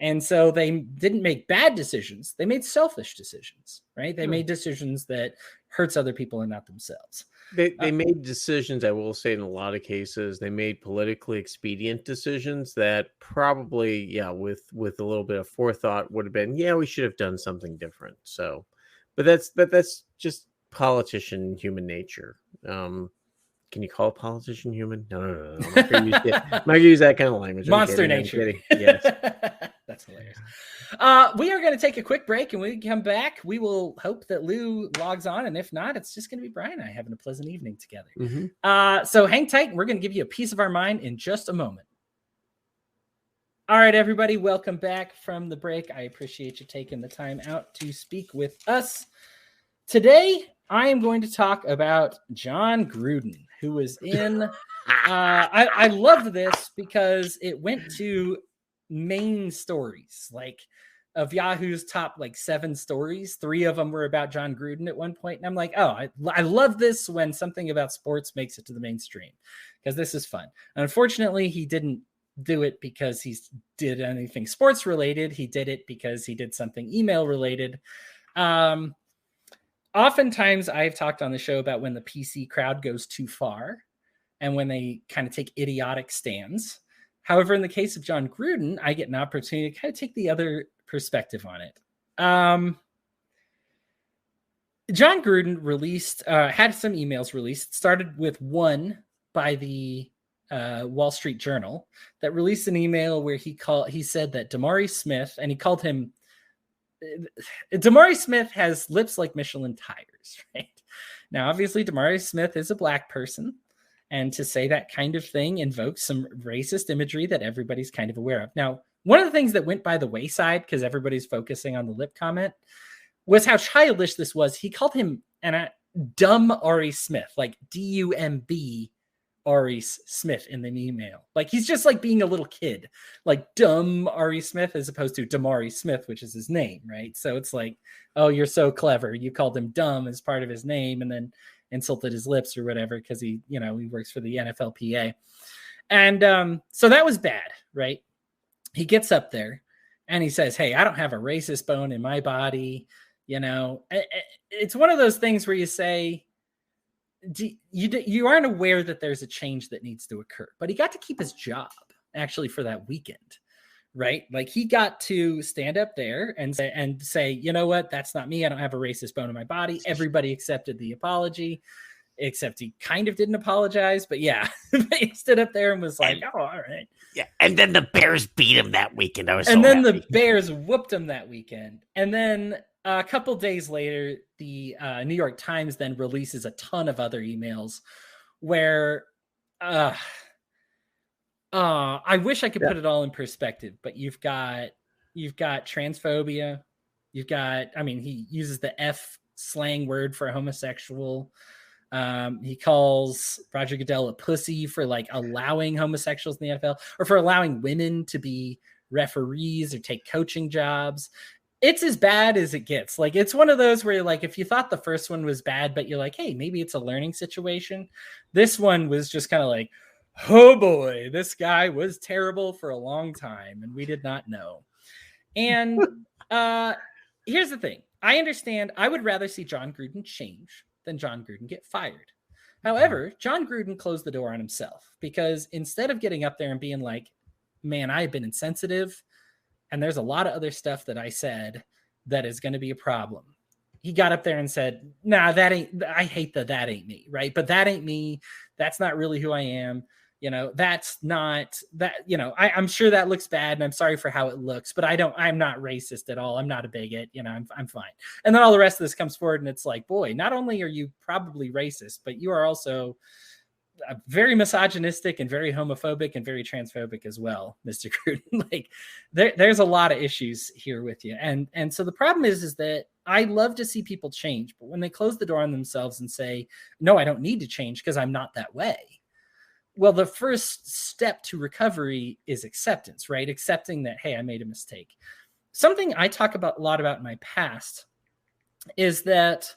And so they didn't make bad decisions. They made selfish decisions, right? They made decisions that hurts other people and not themselves. They made decisions, I will say, in a lot of cases, they made politically expedient decisions that probably, with a little bit of forethought would have been, we should have done something different. So, but that's just politician human nature. Can you call a politician human? No. I'm not going to use that kind of language. Monster nature. Yes. That's hilarious. We are going to take a quick break, and when we come back, we will hope that Lou logs on. And if not, it's just going to be Brian and I having a pleasant evening together. Mm-hmm. So hang tight. And we're going to give you a piece of our mind in just a moment. All right, everybody. Welcome back from the break. I appreciate you taking the time out to speak with us. Today, I am going to talk about John Gruden, who was in. I love this because it went to main stories, like of Yahoo's top 7 stories. 3 of them were about John Gruden at one point. And I'm like, oh, I love this when something about sports makes it to the mainstream, because this is fun. Unfortunately, he didn't do it because he did anything sports related. He did it because he did something email related. Oftentimes I've talked on the show about when the PC crowd goes too far and when they kind of take idiotic stands. However, in the case of John Gruden, I get an opportunity to kind of take the other perspective on it. John Gruden had some emails released, started with one by the Wall Street Journal that released an email where he said that Damari Smith, and he called him, Damari Smith has lips like Michelin tires, right? Now, obviously, Damari Smith is a black person, and to say that kind of thing invokes some racist imagery that everybody's kind of aware of. Now, one of the things that went by the wayside, because everybody's focusing on the lip comment, was how childish this was. He called him dumb Ari Smith, like D-U-M-B Ari Smith in an email. Like, he's just like being a little kid, like dumb Ari Smith, as opposed to Damari Smith, which is his name, right? So it's like, oh, you're so clever. You called him dumb as part of his name and then insulted his lips or whatever, because he works for the NFLPA. And so that was bad, right? He gets up there and he says, hey, I don't have a racist bone in my body. It's one of those things where you say, you aren't aware that there's a change that needs to occur. But he got to keep his job actually for that weekend, right? Like, he got to stand up there and say, you know what, that's not me. I don't have a racist bone in my body. Everybody accepted the apology, except he kind of didn't apologize. But yeah, he stood up there and was like, oh, all right. Yeah, and then the Bears beat him that weekend. The Bears whooped him that weekend. And then a couple days later, the New York Times then releases a ton of other emails where I wish I could put it all in perspective, but you've got transphobia. He uses the F slang word for homosexual. He calls Roger Goodell a pussy for allowing homosexuals in the NFL, or for allowing women to be referees or take coaching jobs. It's as bad as it gets. It's one of those where if you thought the first one was bad, but you're like, hey, maybe it's a learning situation. This one was just kind of like, oh boy, this guy was terrible for a long time, and we did not know. And here's the thing. I understand. I would rather see John Gruden change than John Gruden get fired. However, John Gruden closed the door on himself, because instead of getting up there and being like, man, I've been insensitive, and there's a lot of other stuff that I said that is going to be a problem, he got up there and said, nah, that ain't me, right? But that ain't me. That's not really who I am. That's not that, I'm sure that looks bad, and I'm sorry for how it looks, but I'm not racist at all. I'm not a bigot. I'm fine. And then all the rest of this comes forward, and it's like, boy, not only are you probably racist, but you are also very misogynistic and very homophobic and very transphobic as well, Mr. Gruden. There's a lot of issues here with you. And so the problem is that I love to see people change, but when they close the door on themselves and say, no, I don't need to change because I'm not that way. well, the first step to recovery is acceptance, right? Accepting that, hey, I made a mistake. Something I talk about a lot about in my past is that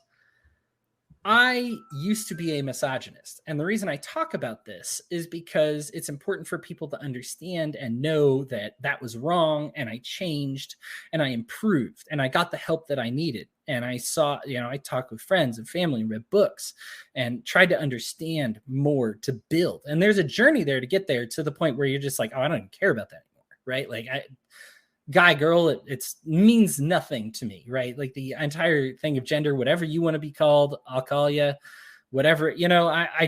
I used to be a misogynist. And the reason I talk about this is because it's important for people to understand and know that that was wrong, and I changed and I improved and I got the help that I needed. And I saw, I talked with friends and family and read books and tried to understand more to build. And there's a journey there to get there, to the point where you're just like, oh, I don't even care about that anymore, right? Like guy, girl, it means nothing to me, right? Like the entire thing of gender, whatever you want to be called, I'll call you, whatever, I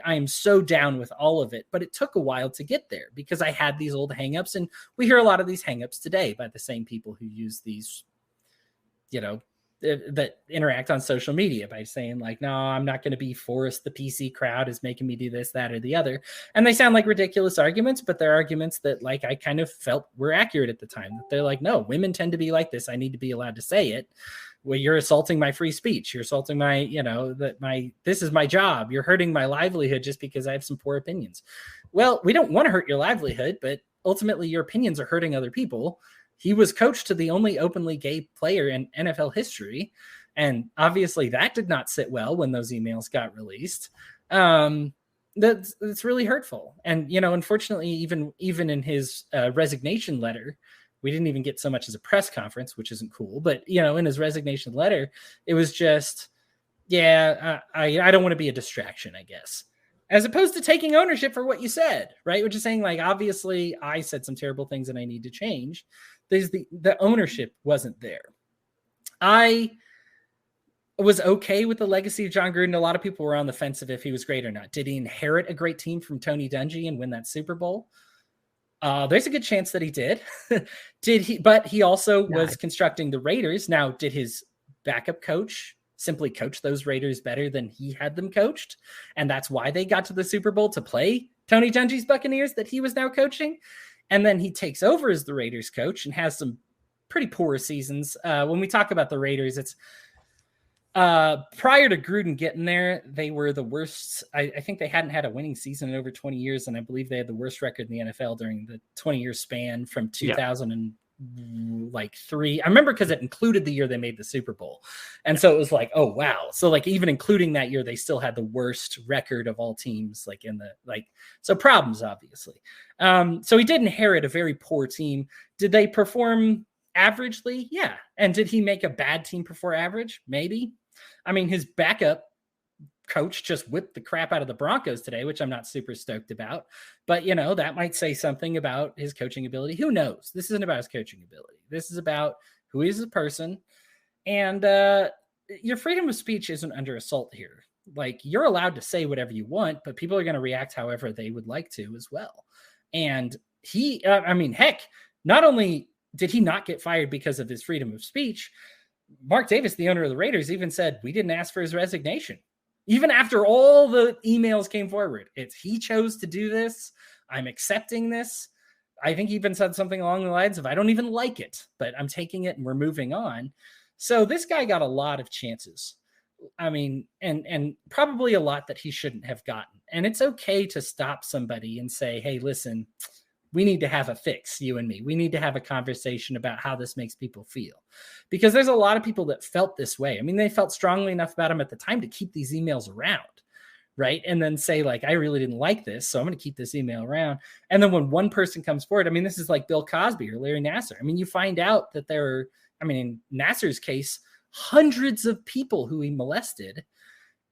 am so down with all of it. But it took a while to get there because I had these old hangups, and we hear a lot of these hangups today by the same people who use these, that interact on social media by saying like, no, I'm not going to be Forrest. The PC crowd is making me do this, that, or the other. And they sound like ridiculous arguments, but they're arguments that like I kind of felt were accurate at the time. That they're like, no, women tend to be like this. I need to be allowed to say it. Well, you're assaulting my free speech. You're assaulting my, this is my job. You're hurting my livelihood just because I have some poor opinions. Well, we don't want to hurt your livelihood, but ultimately your opinions are hurting other people. He was coached to the only openly gay player in NFL history. And obviously that did not sit well when those emails got released. That's really hurtful. And, unfortunately, even in his resignation letter, we didn't even get so much as a press conference, which isn't cool. But, in his resignation letter, it was just, I don't want to be a distraction, I guess. As opposed to taking ownership for what you said, right? Which is saying like, obviously I said some terrible things and I need to change. There's the ownership wasn't there. I was okay with the legacy of John Gruden. A lot of people were on the fence of if he was great or not. Did he inherit a great team from Tony Dungy and win that Super Bowl? There's a good chance that he did. But he also was constructing the Raiders. Now, did his backup coach simply coach those Raiders better than he had them coached? And that's why they got to the Super Bowl, to play Tony Dungy's Buccaneers that he was now coaching. And then he takes over as the Raiders coach and has some pretty poor seasons. When we talk about the Raiders, it's prior to Gruden getting there, they were the worst. I think they hadn't had a winning season in over 20 years. And I believe they had the worst record in the NFL during the 20-year span from 2003. I remember because it included the year they made the Super Bowl. And so it was like, oh, wow. So like even including that year, they still had the worst record of all teams, like in the, so problems, obviously. So he did inherit a very poor team. Did they perform averagely? Yeah. And did he make a bad team perform average? Maybe. I mean, his backup coach just whipped the crap out of the Broncos today, which I'm not super stoked about. But, that might say something about his coaching ability. Who knows? This isn't about his coaching ability. This is about who he is as a person. And your freedom of speech isn't under assault here. Like, you're allowed to say whatever you want, but people are going to react however they would like to as well. And heck, not only did he not get fired because of his freedom of speech, Mark Davis, the owner of the Raiders, even said, we didn't ask for his resignation. Even after all the emails came forward, he chose to do this. I'm accepting this. I think he even said something along the lines of, I don't even like it, but I'm taking it and we're moving on. So this guy got a lot of chances. I mean, and probably a lot that he shouldn't have gotten. And it's okay to stop somebody and say, hey, listen, we need to have a fix, you and me. We need to have a conversation about how this makes people feel. Because there's a lot of people that felt this way. I mean, they felt strongly enough about him at the time to keep these emails around, right? And then say like, I really didn't like this, so I'm going to keep this email around. And then when one person comes forward, I mean, this is like Bill Cosby or Larry Nassar. I mean, you find out that there are, in Nassar's case, hundreds of people who he molested,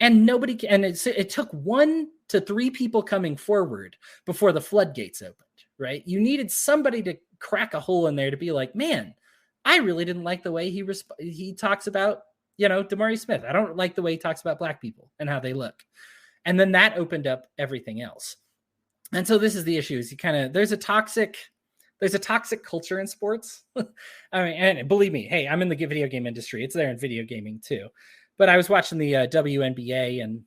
and nobody, and it took 1 to 3 people coming forward before the floodgates opened. Right? You needed somebody to crack a hole in there to be like, man, I really didn't like the way he talks about, DeMaurice Smith. I don't like the way he talks about black people and how they look. And then that opened up everything else. And so this is the issue, is there's a toxic culture in sports. And believe me, hey, I'm in the video game industry. It's there in video gaming too. But I was watching the WNBA and,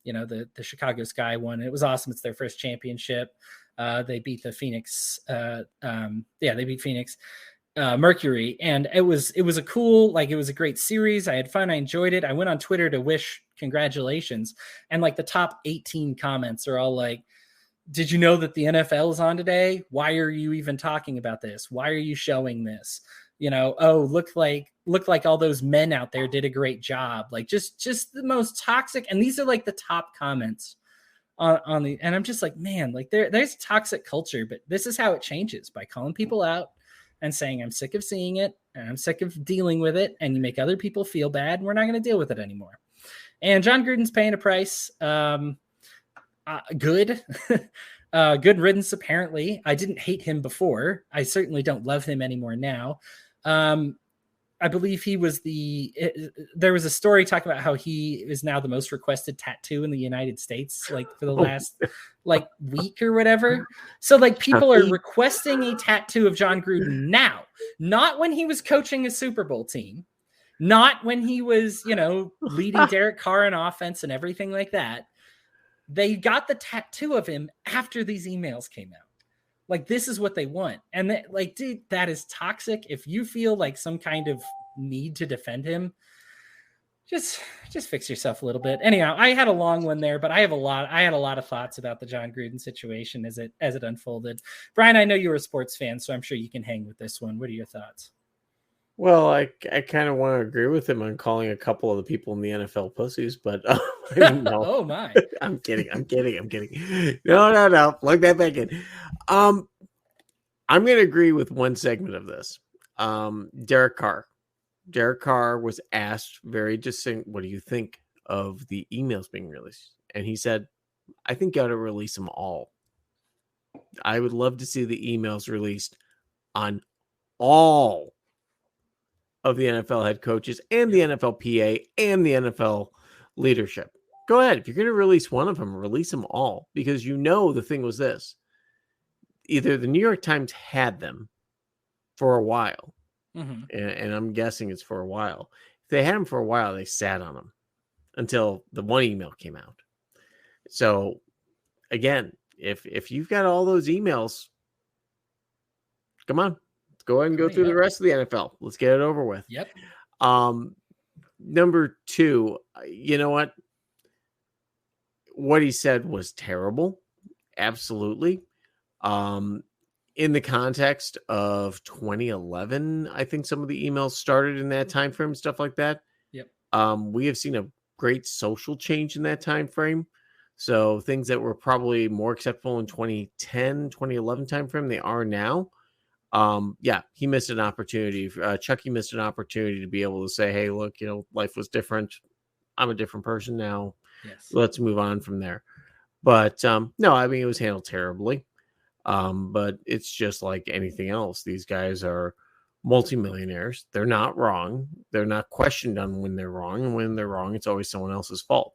the Chicago Sky one. It was awesome. It's their first championship. They beat the Phoenix. They beat Phoenix Mercury. And it was a cool, it was a great series. I had fun. I enjoyed it. I went on Twitter to wish congratulations. And the top 18 comments are all like, did you know that the NFL is on today? Why are you even talking about this? Why are you showing this? Oh, look like all those men out there did a great job. Like just the most toxic. And these are like the top comments on the, and I'm just like, man, like there's toxic culture, but this is how it changes, by calling people out and saying, I'm sick of seeing it and I'm sick of dealing with it. And you make other people feel bad. And we're not going to deal with it anymore. And John Gruden's paying a price. Good. Good riddance, apparently. I didn't hate him before. I certainly don't love him anymore now. I believe there was a story talking about how he is now the most requested tattoo in the United States, like for the last week or whatever. So like people are requesting a tattoo of John Gruden now, not when he was coaching a Super Bowl team, not when he was, leading Derek Carr in offense and everything like that. They got the tattoo of him after these emails came out. Like, this is what they want. And dude, that is toxic. If you feel like some kind of need to defend him, just fix yourself a little bit. Anyhow, I had a long one there, but I had a lot of thoughts about the John Gruden situation as it unfolded. Brian, I know you're a sports fan, so I'm sure you can hang with this one. What are your thoughts? Well, I kind of want to agree with him on calling a couple of the people in the NFL pussies, but no. Oh my! I'm kidding. No. Plug that back in. I'm going to agree with one segment of this. Derek Carr. Derek Carr was asked very distinct, what do you think of the emails being released? And he said, I think you ought to release them all. I would love to see the emails released on all of the NFL head coaches and the NFL PA and the NFL leadership. Go ahead. If you're going to release one of them, release them all, because the thing was this. Either the New York Times had them for a while, and I'm guessing it's for a while. If they had them for a while, they sat on them until the one email came out. So again, if you've got all those emails, come on. Go ahead and go through the rest of the NFL. Let's get it over with. Yep. Number two, you know what? What he said was terrible. Absolutely. In the context of 2011, I think some of the emails started in that time frame, stuff like that. Yep. We have seen a great social change in that time frame. So things that were probably more acceptable in 2010, 2011 time frame, they are now. He missed an opportunity. Chucky missed an opportunity to be able to say, hey, look, life was different. I'm a different person now. Yes. Let's move on from there. But no, I mean, it was handled terribly. But it's just like anything else. These guys are multimillionaires. They're not wrong. They're not questioned on when they're wrong. And when they're wrong, it's always someone else's fault.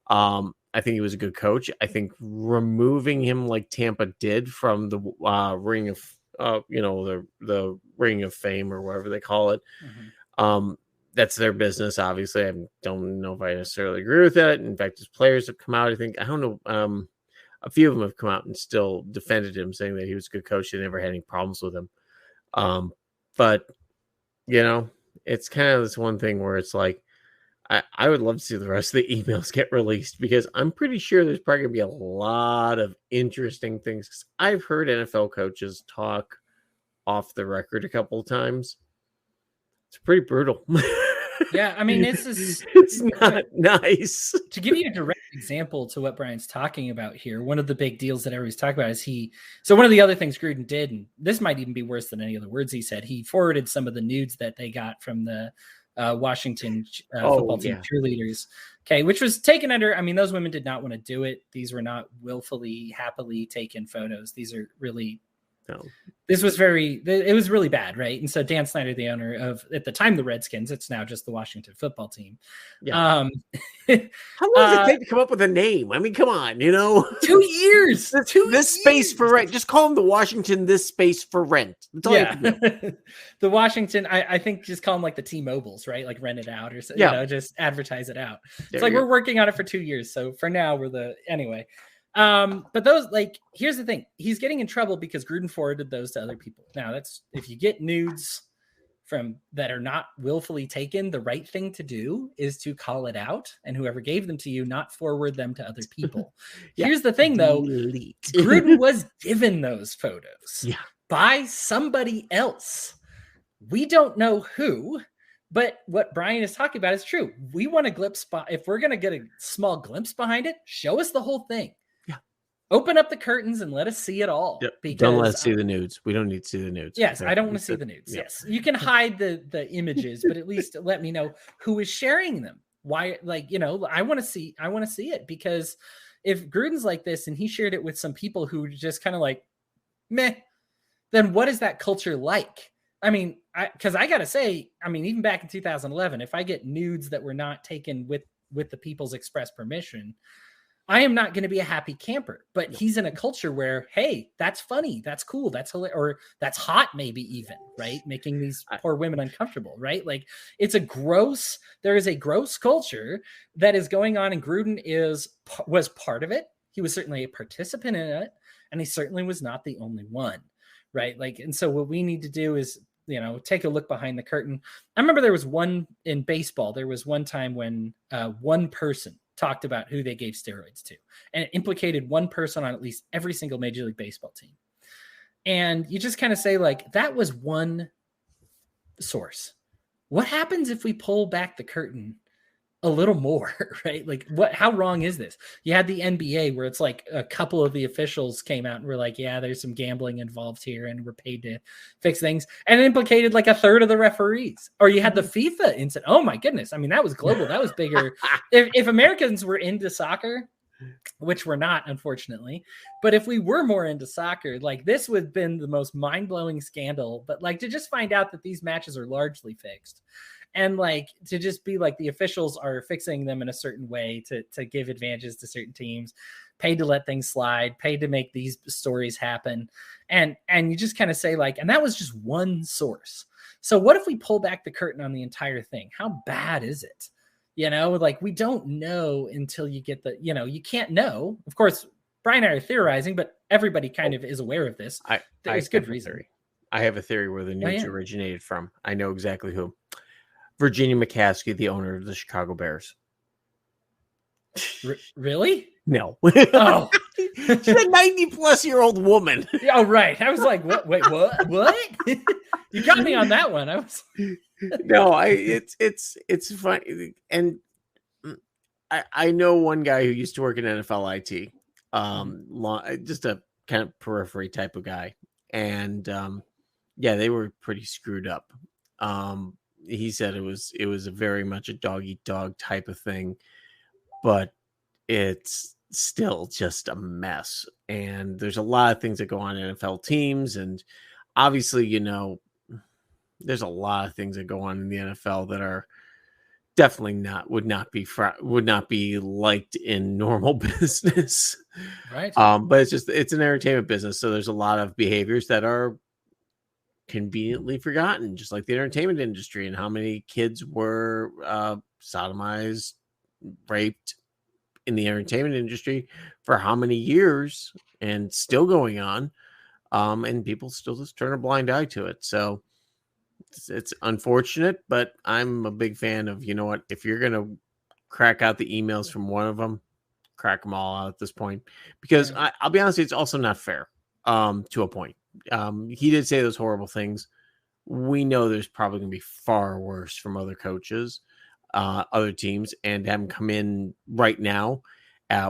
I think he was a good coach. I think removing him like Tampa did from the ring of the Ring of Fame or whatever they call it. That's their business. Obviously, I don't know if I necessarily agree with that. In fact, his players have come out. I don't know. A few of them have come out and still defended him, saying that he was a good coach. They never had any problems with him. But it's kind of this one thing where it's like, I would love to see the rest of the emails get released, because I'm pretty sure there's probably going to be a lot of interesting things. 'Cause I've heard NFL coaches talk off the record a couple of times. It's pretty brutal. Yeah, I mean, it's not nice. To give you a direct example to what Brian's talking about here, one of the big deals that everybody's talking about is so one of the other things Gruden did, and this might even be worse than any of the words he said, he forwarded some of the nudes that they got from the Washington football team cheerleaders, which was taken under, I mean, those women did not want to do it. These were not willfully, happily taken photos. These are really, this was it was really bad, right? And so Dan Snyder, the owner of, at the time, the Redskins, it's now just the Washington football team. Yeah. How long does it take to come up with a name? I mean, come on, 2 years. This space for rent. Just call them the Washington, this space for rent. That's all you can do. The Washington, I think just call them like the T-Mobiles, right? Like rent it out or so, just advertise it out. It's like we're working on it for 2 years. So for now, anyway. But those, here's the thing. He's getting in trouble because Gruden forwarded those to other people. Now, that's, if you get nudes, from that are not willfully taken, the right thing to do is to call it out, and whoever gave them to you, not forward them to other people. Yeah. Here's the thing, though. Delete. Gruden was given those photos by somebody else. We don't know who, but what Brian is talking about is true. We want a glimpse. If we're going to get a small glimpse behind it, show us the whole thing. Yeah. Open up the curtains and let us see it all. Yep. Because, don't let us see the nudes. We don't need to see the nudes. Yes, I don't want to see the nudes. Yes, you can hide the images, but at least let me know who is sharing them. Why? Like, I want to see it, because if Gruden's like this and he shared it with some people who just kind of like, meh, then what is that culture like? I mean, because I got to say, I mean, even back in 2011, if I get nudes that were not taken with the people's express permission, I am not going to be a happy camper. But he's in a culture where, hey, that's funny, that's cool, that's hilarious, or that's hot, maybe even, right? Making these poor women uncomfortable, right? Like, there is a gross culture that is going on, and Gruden was part of it. He was certainly a participant in it, and he certainly was not the only one, right? Like, and so what we need to do is, take a look behind the curtain. I remember there was one in baseball. There was one time when one person talked about who they gave steroids to, and it implicated one person on at least every single Major League Baseball team. And you just kind of say, like, that was one source. What happens if we pull back the curtain a little more, right? Like, how wrong is this? You had the NBA where it's like a couple of the officials came out and were like, yeah, there's some gambling involved here and we're paid to fix things. And it implicated like a third of the referees. Or you had the FIFA incident. Oh my goodness. I mean, that was global. That was bigger. If Americans were into soccer, which we're not, unfortunately, but if we were more into soccer, like, this would have been the most mind-blowing scandal. But like, to just find out that these matches are largely fixed, and like, to just be like, the officials are fixing them in a certain way to give advantages to certain teams, paid to let things slide, paid to make these stories happen. And you just kind of say, like, and that was just one source. So what if we pull back the curtain on the entire thing? How bad is it? Like, we don't know until you get you can't know. Of course, Brian and I are theorizing, but everybody kind of is aware of this. There's good reason. I have a theory where the news originated from. I know exactly who. Virginia McCaskey, the owner of the Chicago Bears. Really? No. Oh. She's a 90-plus-year-old woman. Oh, right. I was like, what? Wait, what? You got me on that one. I was. No, it's funny. And I know one guy who used to work in NFL IT, just a kind of periphery type of guy. And they were pretty screwed up. He said it was a very much a dog eat dog type of thing, but it's still just a mess. And there's a lot of things that go on in NFL teams, and obviously, there's a lot of things that go on in the NFL that are definitely would not be liked in normal business, right? But it's an entertainment business, so there's a lot of behaviors that are conveniently forgotten, just like the entertainment industry, and how many kids were sodomized, raped in the entertainment industry for how many years, and still going on, and people still just turn a blind eye to it. So it's unfortunate, but I'm a big fan of, if you're gonna crack out the emails from one of them, crack them all out at this point, because I'll be honest, it's also not fair to a point. He did say those horrible things. We know there's probably going to be far worse from other coaches, other teams, and have him come in right now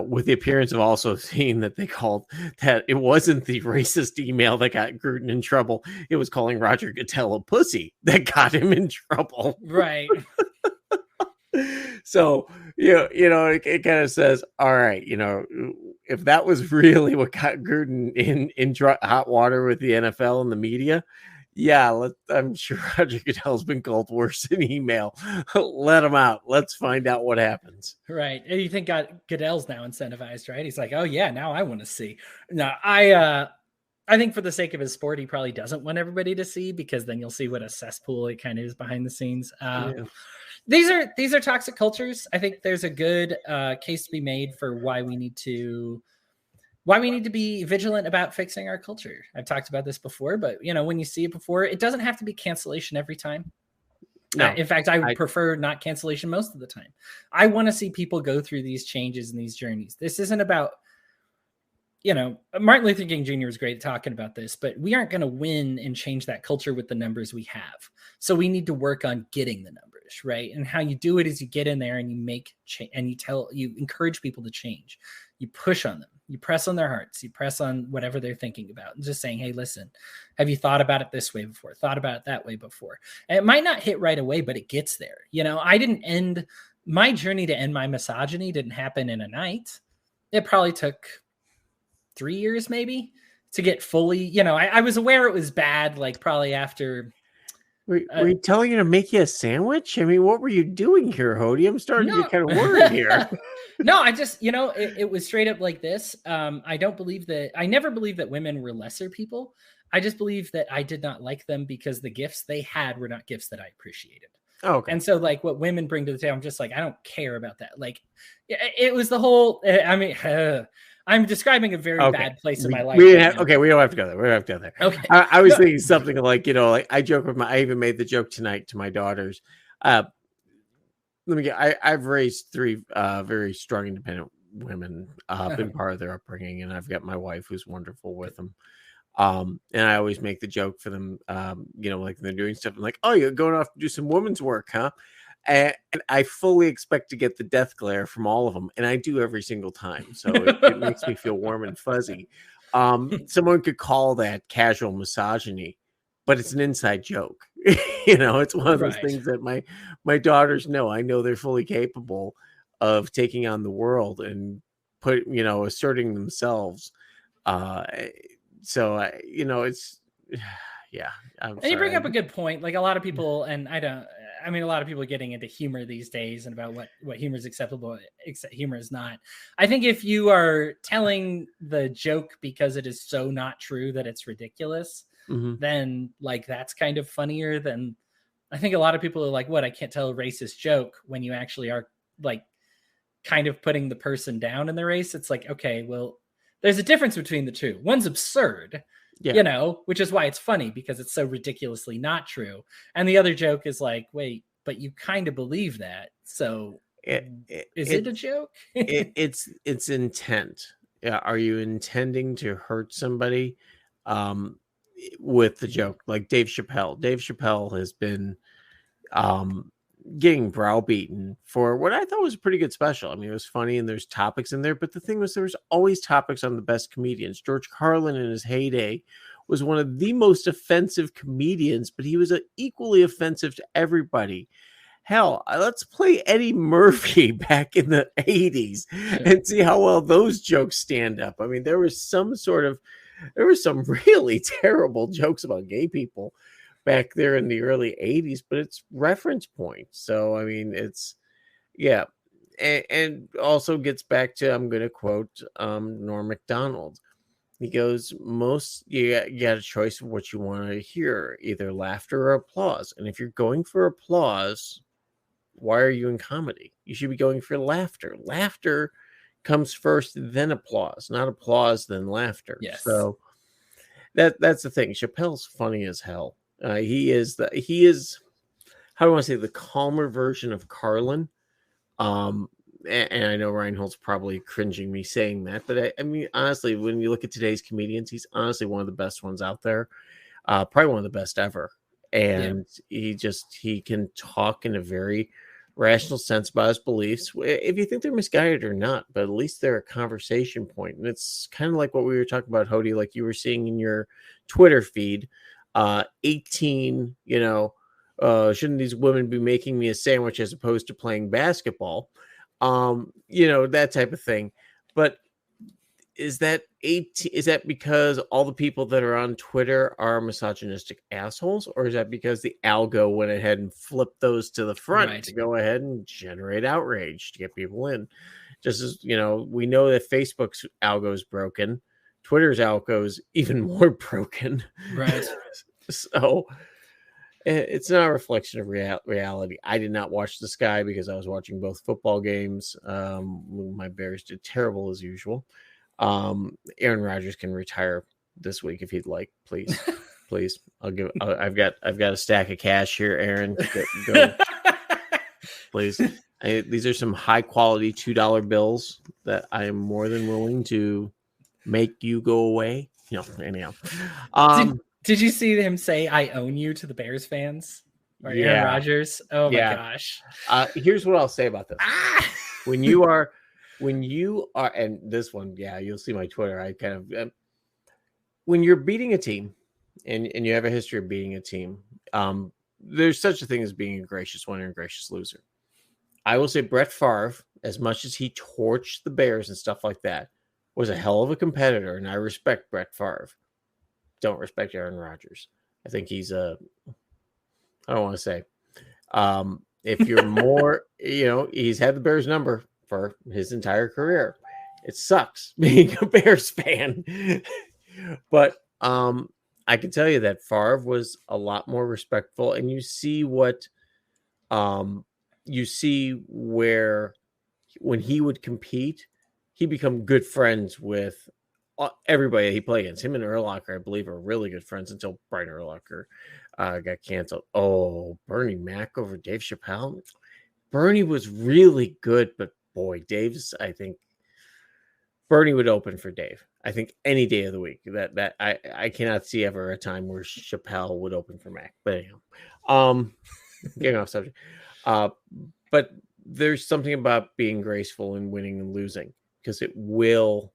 with the appearance of also seeing that they called that it wasn't the racist email that got Gruden in trouble. It was calling Roger Goodell a pussy that got him in trouble. Right. So, it kind of says, all right, if that was really what got Gruden in hot water with the NFL and the media, I'm sure Roger Goodell's been called worse in email. Let him out. Let's find out what happens. Right. And you think Goodell's now incentivized, right? He's like, oh yeah, now I want to see. No, I think for the sake of his sport, he probably doesn't want everybody to see, because then you'll see what a cesspool it kind of is behind the scenes. These are toxic cultures. I think there's a good case to be made for why we need to why we need to be vigilant about fixing our culture. I've talked about this before, but when you see it before, it doesn't have to be cancellation every time. No, in fact, I would prefer not cancellation most of the time. I want to see people go through these changes and these journeys. This isn't about, Martin Luther King Jr. was great talking about this, but we aren't going to win and change that culture with the numbers we have. So we need to work on getting the numbers, right? And how you do it is you get in there and you make change, and you encourage people to change. You push on them. You press on their hearts. You press on whatever they're thinking about, and just saying, hey, listen, have you thought about it this way before? Thought about it that way before? And it might not hit right away, but it gets there. I didn't end my journey to end my misogyny didn't happen in a night. It probably took 3 years maybe to get fully, I was aware it was bad, like probably after. Were you telling you to make you a sandwich? I mean, what were you doing here, Hodey? I'm starting to get kind of worried here. No, I just, it was straight up like this. I never believed that women were lesser people. I just believe that I did not like them because the gifts they had were not gifts that I appreciated. Oh, okay. And so like what women bring to the table, I'm just like, I don't care about that. Like it was the whole, I'm describing a very bad place in my life. We don't have to go there. We don't have to go there. Okay. I was thinking something like, like I joke with I even made the joke tonight to my daughters. I've raised 3 very strong, independent women, been part of their upbringing, and I've got my wife who's wonderful with them. And I always make the joke for them, like they're doing stuff. I'm like, oh, you're going off to do some women's work, huh? And I fully expect to get the death glare from all of them. And I do every single time. So it makes me feel warm and fuzzy. Someone could call that casual misogyny, but it's an inside joke. It's one of those things that my daughters know. I know they're fully capable of taking on the world and asserting themselves. So it's, yeah. And you bring up a good point. Like a lot of people, and a lot of people are getting into humor these days and about what humor is acceptable, humor is not. I think if you are telling the joke because it is so not true that it's ridiculous, then like that's kind of funnier than. I think a lot of people are like, what, I can't tell a racist joke when you actually are like kind of putting the person down in the race. It's like, okay, well, there's a difference between the two. One's absurd, which is why it's funny because it's so ridiculously not true. And the other joke is like, wait, but you kind of believe that. So is it a joke? It's intent. Yeah. Are you intending to hurt somebody with the joke? Like Dave Chappelle. Dave Chappelle has been getting browbeaten for what I thought was a pretty good special. I mean, it was funny and there's topics in there, but the thing was there was always topics on the best comedians. George Carlin in his heyday was one of the most offensive comedians, but he was equally offensive to everybody. Hell, let's play Eddie Murphy back in the 80s and see how well those jokes stand up. I mean, there were some really terrible jokes about gay people back there in the early 80s, but it's reference points. So, I mean, it's, yeah. And also gets back to, I'm going to quote Norm Macdonald. He goes, you got a choice of what you want to hear, either laughter or applause. And if you're going for applause, why are you in comedy? You should be going for laughter. Laughter comes first, then applause, not applause, then laughter. Yes. So that's the thing. Chappelle's funny as hell. He is how do I want to say, the calmer version of Carlin. And I know Reinhold's probably cringing me saying that, but I mean, honestly, when you look at today's comedians, he's honestly one of the best ones out there. Probably one of the best ever. And he can talk in a very rational sense about his beliefs, if you think they're misguided or not, but at least they're a conversation point. And it's kind of like what we were talking about, Hodey, like you were seeing in your Twitter feed, 18, shouldn't these women be making me a sandwich as opposed to playing basketball? That type of thing. But is that because all the people that are on Twitter are misogynistic assholes, or is that because the algo went ahead and flipped those to the front to go ahead and generate outrage to get people in? Just as we know that Facebook's algo is broken, Twitter's algo is even more broken. Right. So it's not a reflection of reality. I did not watch the Sky because I was watching both football games. My Bears did terrible as usual. Aaron Rodgers can retire this week if he'd like, please. Please. I've got a stack of cash here, Aaron. Go. Please. These are some high quality $2 bills that I am more than willing to make you go away. Anyhow. Did you see him say "I own you" to the Bears fans? Or Aaron Rodgers? Oh my gosh. Here's what I'll say about this. When you are, and this one, you'll see my Twitter. I kind of, when you're beating a team, and you have a history of beating a team, there's such a thing as being a gracious winner and a gracious loser. I will say Brett Favre, as much as he torched the Bears and stuff like that, was a hell of a competitor, and I respect Brett Favre. Don't respect Aaron Rodgers. I think he's I don't want to say. If you're more, he's had the Bears number for his entire career. It sucks being a Bears fan. But I can tell you that Favre was a lot more respectful, and you see where when he would compete, he become good friends with everybody he played against. Him and Urlacher, I believe, are really good friends until Brian Urlacher got canceled. Oh, Bernie Mac over Dave Chappelle. Bernie was really good, but boy, Dave's, I think Bernie would open for Dave. I think any day of the week. That I cannot see ever a time where Chappelle would open for Mac. But anyhow, getting off subject. But there's something about being graceful and winning and losing, because it will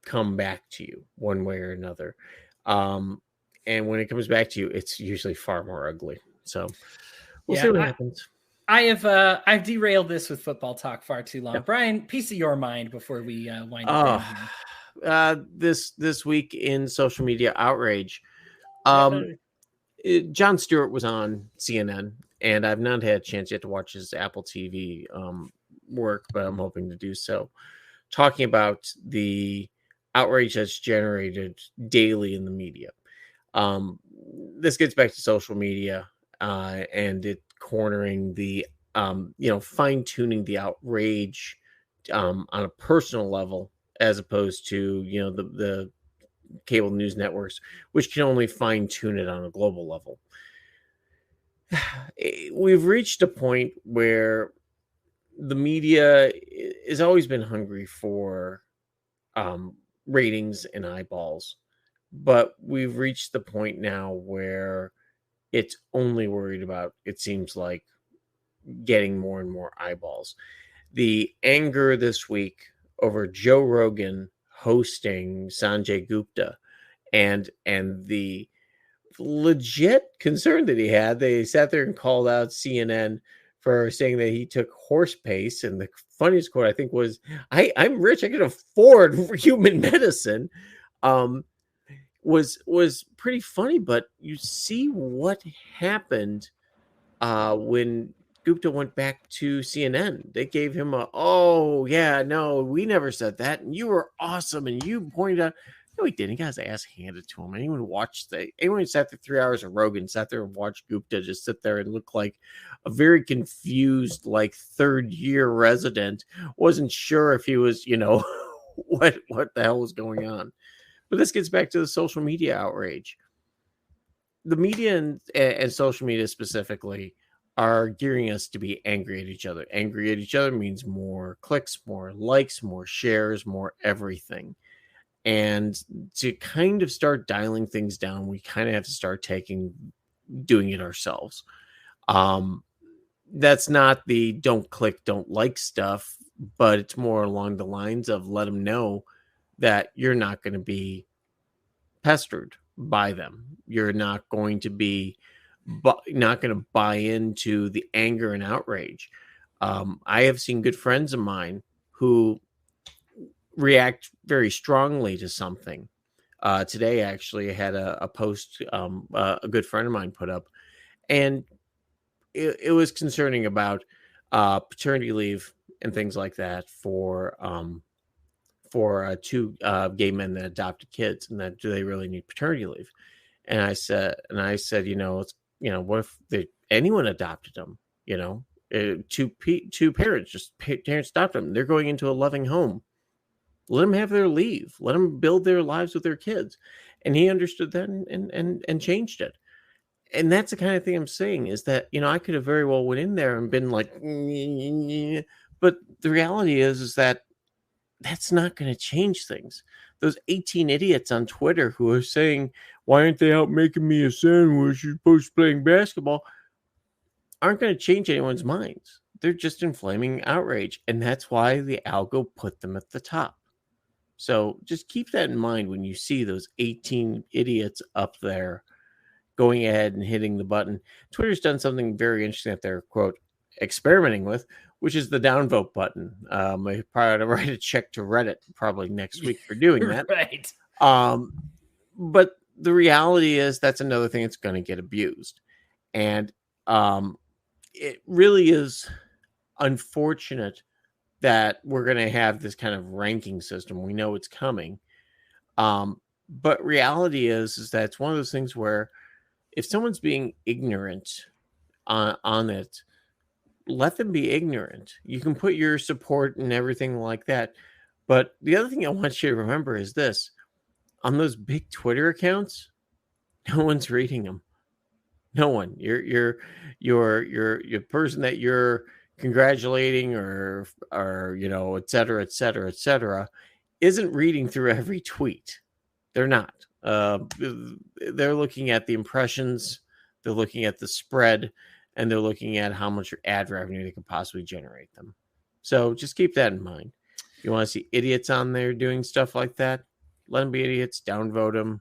come back to you one way or another. And when it comes back to you, it's usually far more ugly. So we'll see what happens. I've derailed this with football talk far too long. Yeah. Brian, piece of your mind before we wind up. This week in social media outrage, Jon Stewart was on CNN, and I've not had a chance yet to watch his Apple TV work, but I'm hoping to do so. Talking about the outrage that's generated daily in the media. This gets back to social media and it cornering the, fine-tuning the outrage on a personal level, as opposed to, the cable news networks, which can only fine-tune it on a global level. We've reached a point where the media has always been hungry for ratings and eyeballs, but we've reached the point now where it's only worried about, it seems like, getting more and more eyeballs. The anger this week over Joe Rogan hosting Sanjay Gupta and the legit concern that he had, they sat there and called out CNN for saying that he took horse pace. And the funniest quote, I think, was, I'm rich, I can afford human medicine. Was pretty funny, but you see what happened when Gupta went back to CNN. They gave him we never said that, and you were awesome, and you pointed out. No, he didn't. He got his ass handed to him. Anyone who sat there 3 hours of Rogan, sat there and watched Gupta just sit there and look like a very confused, like, third-year resident, wasn't sure if he was, what the hell was going on. But this gets back to the social media outrage. The media and social media specifically are gearing us to be angry at each other. Angry at each other means more clicks, more likes, more shares, more everything. And to kind of start dialing things down, we kind of have to start doing it ourselves. That's not the don't click, don't like stuff, but it's more along the lines of let them know that you're not going to be pestered by them. You're not going to buy into the anger and outrage. I have seen good friends of mine who react very strongly to something. Today, actually, I had a post a good friend of mine put up, and it was concerning about paternity leave and things like that for two gay men that adopted kids, and that do they really need paternity leave? And I said, what if anyone adopted them? Two parents, parents adopted them. They're going into a loving home. Let them have their leave. Let them build their lives with their kids. And he understood that and changed it. And that's the kind of thing I'm saying is that, I could have very well went in there and been like, but the reality is that that's not going to change things. Those 18 idiots on Twitter who are saying, why aren't they out making me a sandwich? You're supposed to be playing basketball. Aren't going to change anyone's minds. They're just inflaming outrage. And that's why the algo put them at the top. So just keep that in mind when you see those 18 idiots up there going ahead and hitting the button. Twitter's done something very interesting that they're, quote, experimenting with, which is the downvote button. I probably ought to write a check to Reddit probably next week for doing that. Right. But the reality is that's another thing that's going to get abused. And it really is unfortunate that we're going to have this kind of ranking system. We know it's coming. But reality is that it's one of those things where if someone's being ignorant on it, let them be ignorant. You can put your support and everything like that. But the other thing I want you to remember is this. On those big Twitter accounts, no one's reading them. No one. Your person that you're congratulating or et cetera, isn't reading through every tweet. They're not. They're looking at the impressions, they're looking at the spread, and they're looking at how much ad revenue they could possibly generate them. So just keep that in mind. If you want to see idiots on there doing stuff like that, let them be idiots, downvote them,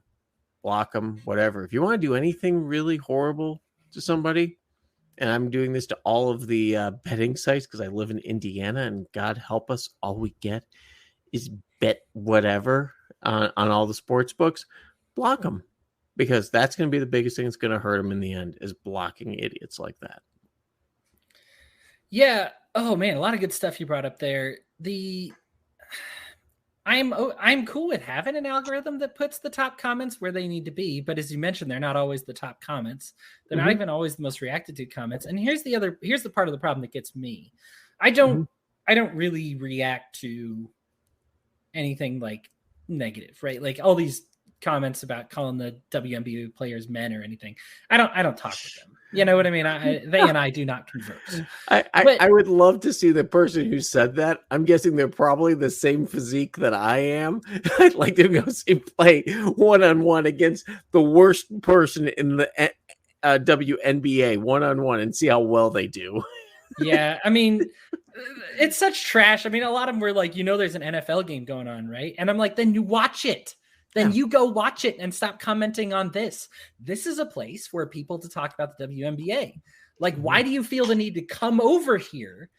block them, whatever. If you want to do anything really horrible to somebody, and I'm doing this to all of the betting sites because I live in Indiana, and God help us, all we get is bet whatever on all the sports books, block them, because that's going to be the biggest thing that's going to hurt them in the end, is blocking idiots like that. Yeah. Oh man, a lot of good stuff you brought up there. I'm cool with having an algorithm that puts the top comments where they need to be, but as you mentioned, they're not always the top comments. They're not even always the most reacted to comments. And here's the part of the problem that gets me. I don't really react to anything like negative, right? Like all these comments about calling the WNBA players men or anything. I don't talk with them. You know what I mean? They and I do not converse. I would love to see the person who said that. I'm guessing they're probably the same physique that I am. I'd like to go see play one-on-one against the worst person in the WNBA one-on-one and see how well they do. Yeah, I mean, it's such trash. I mean, a lot of them were like, there's an NFL game going on, right? And I'm like, then you watch it. Then you go watch it and stop commenting on this. This is a place for people to talk about the WNBA. Like, why do you feel the need to come over here,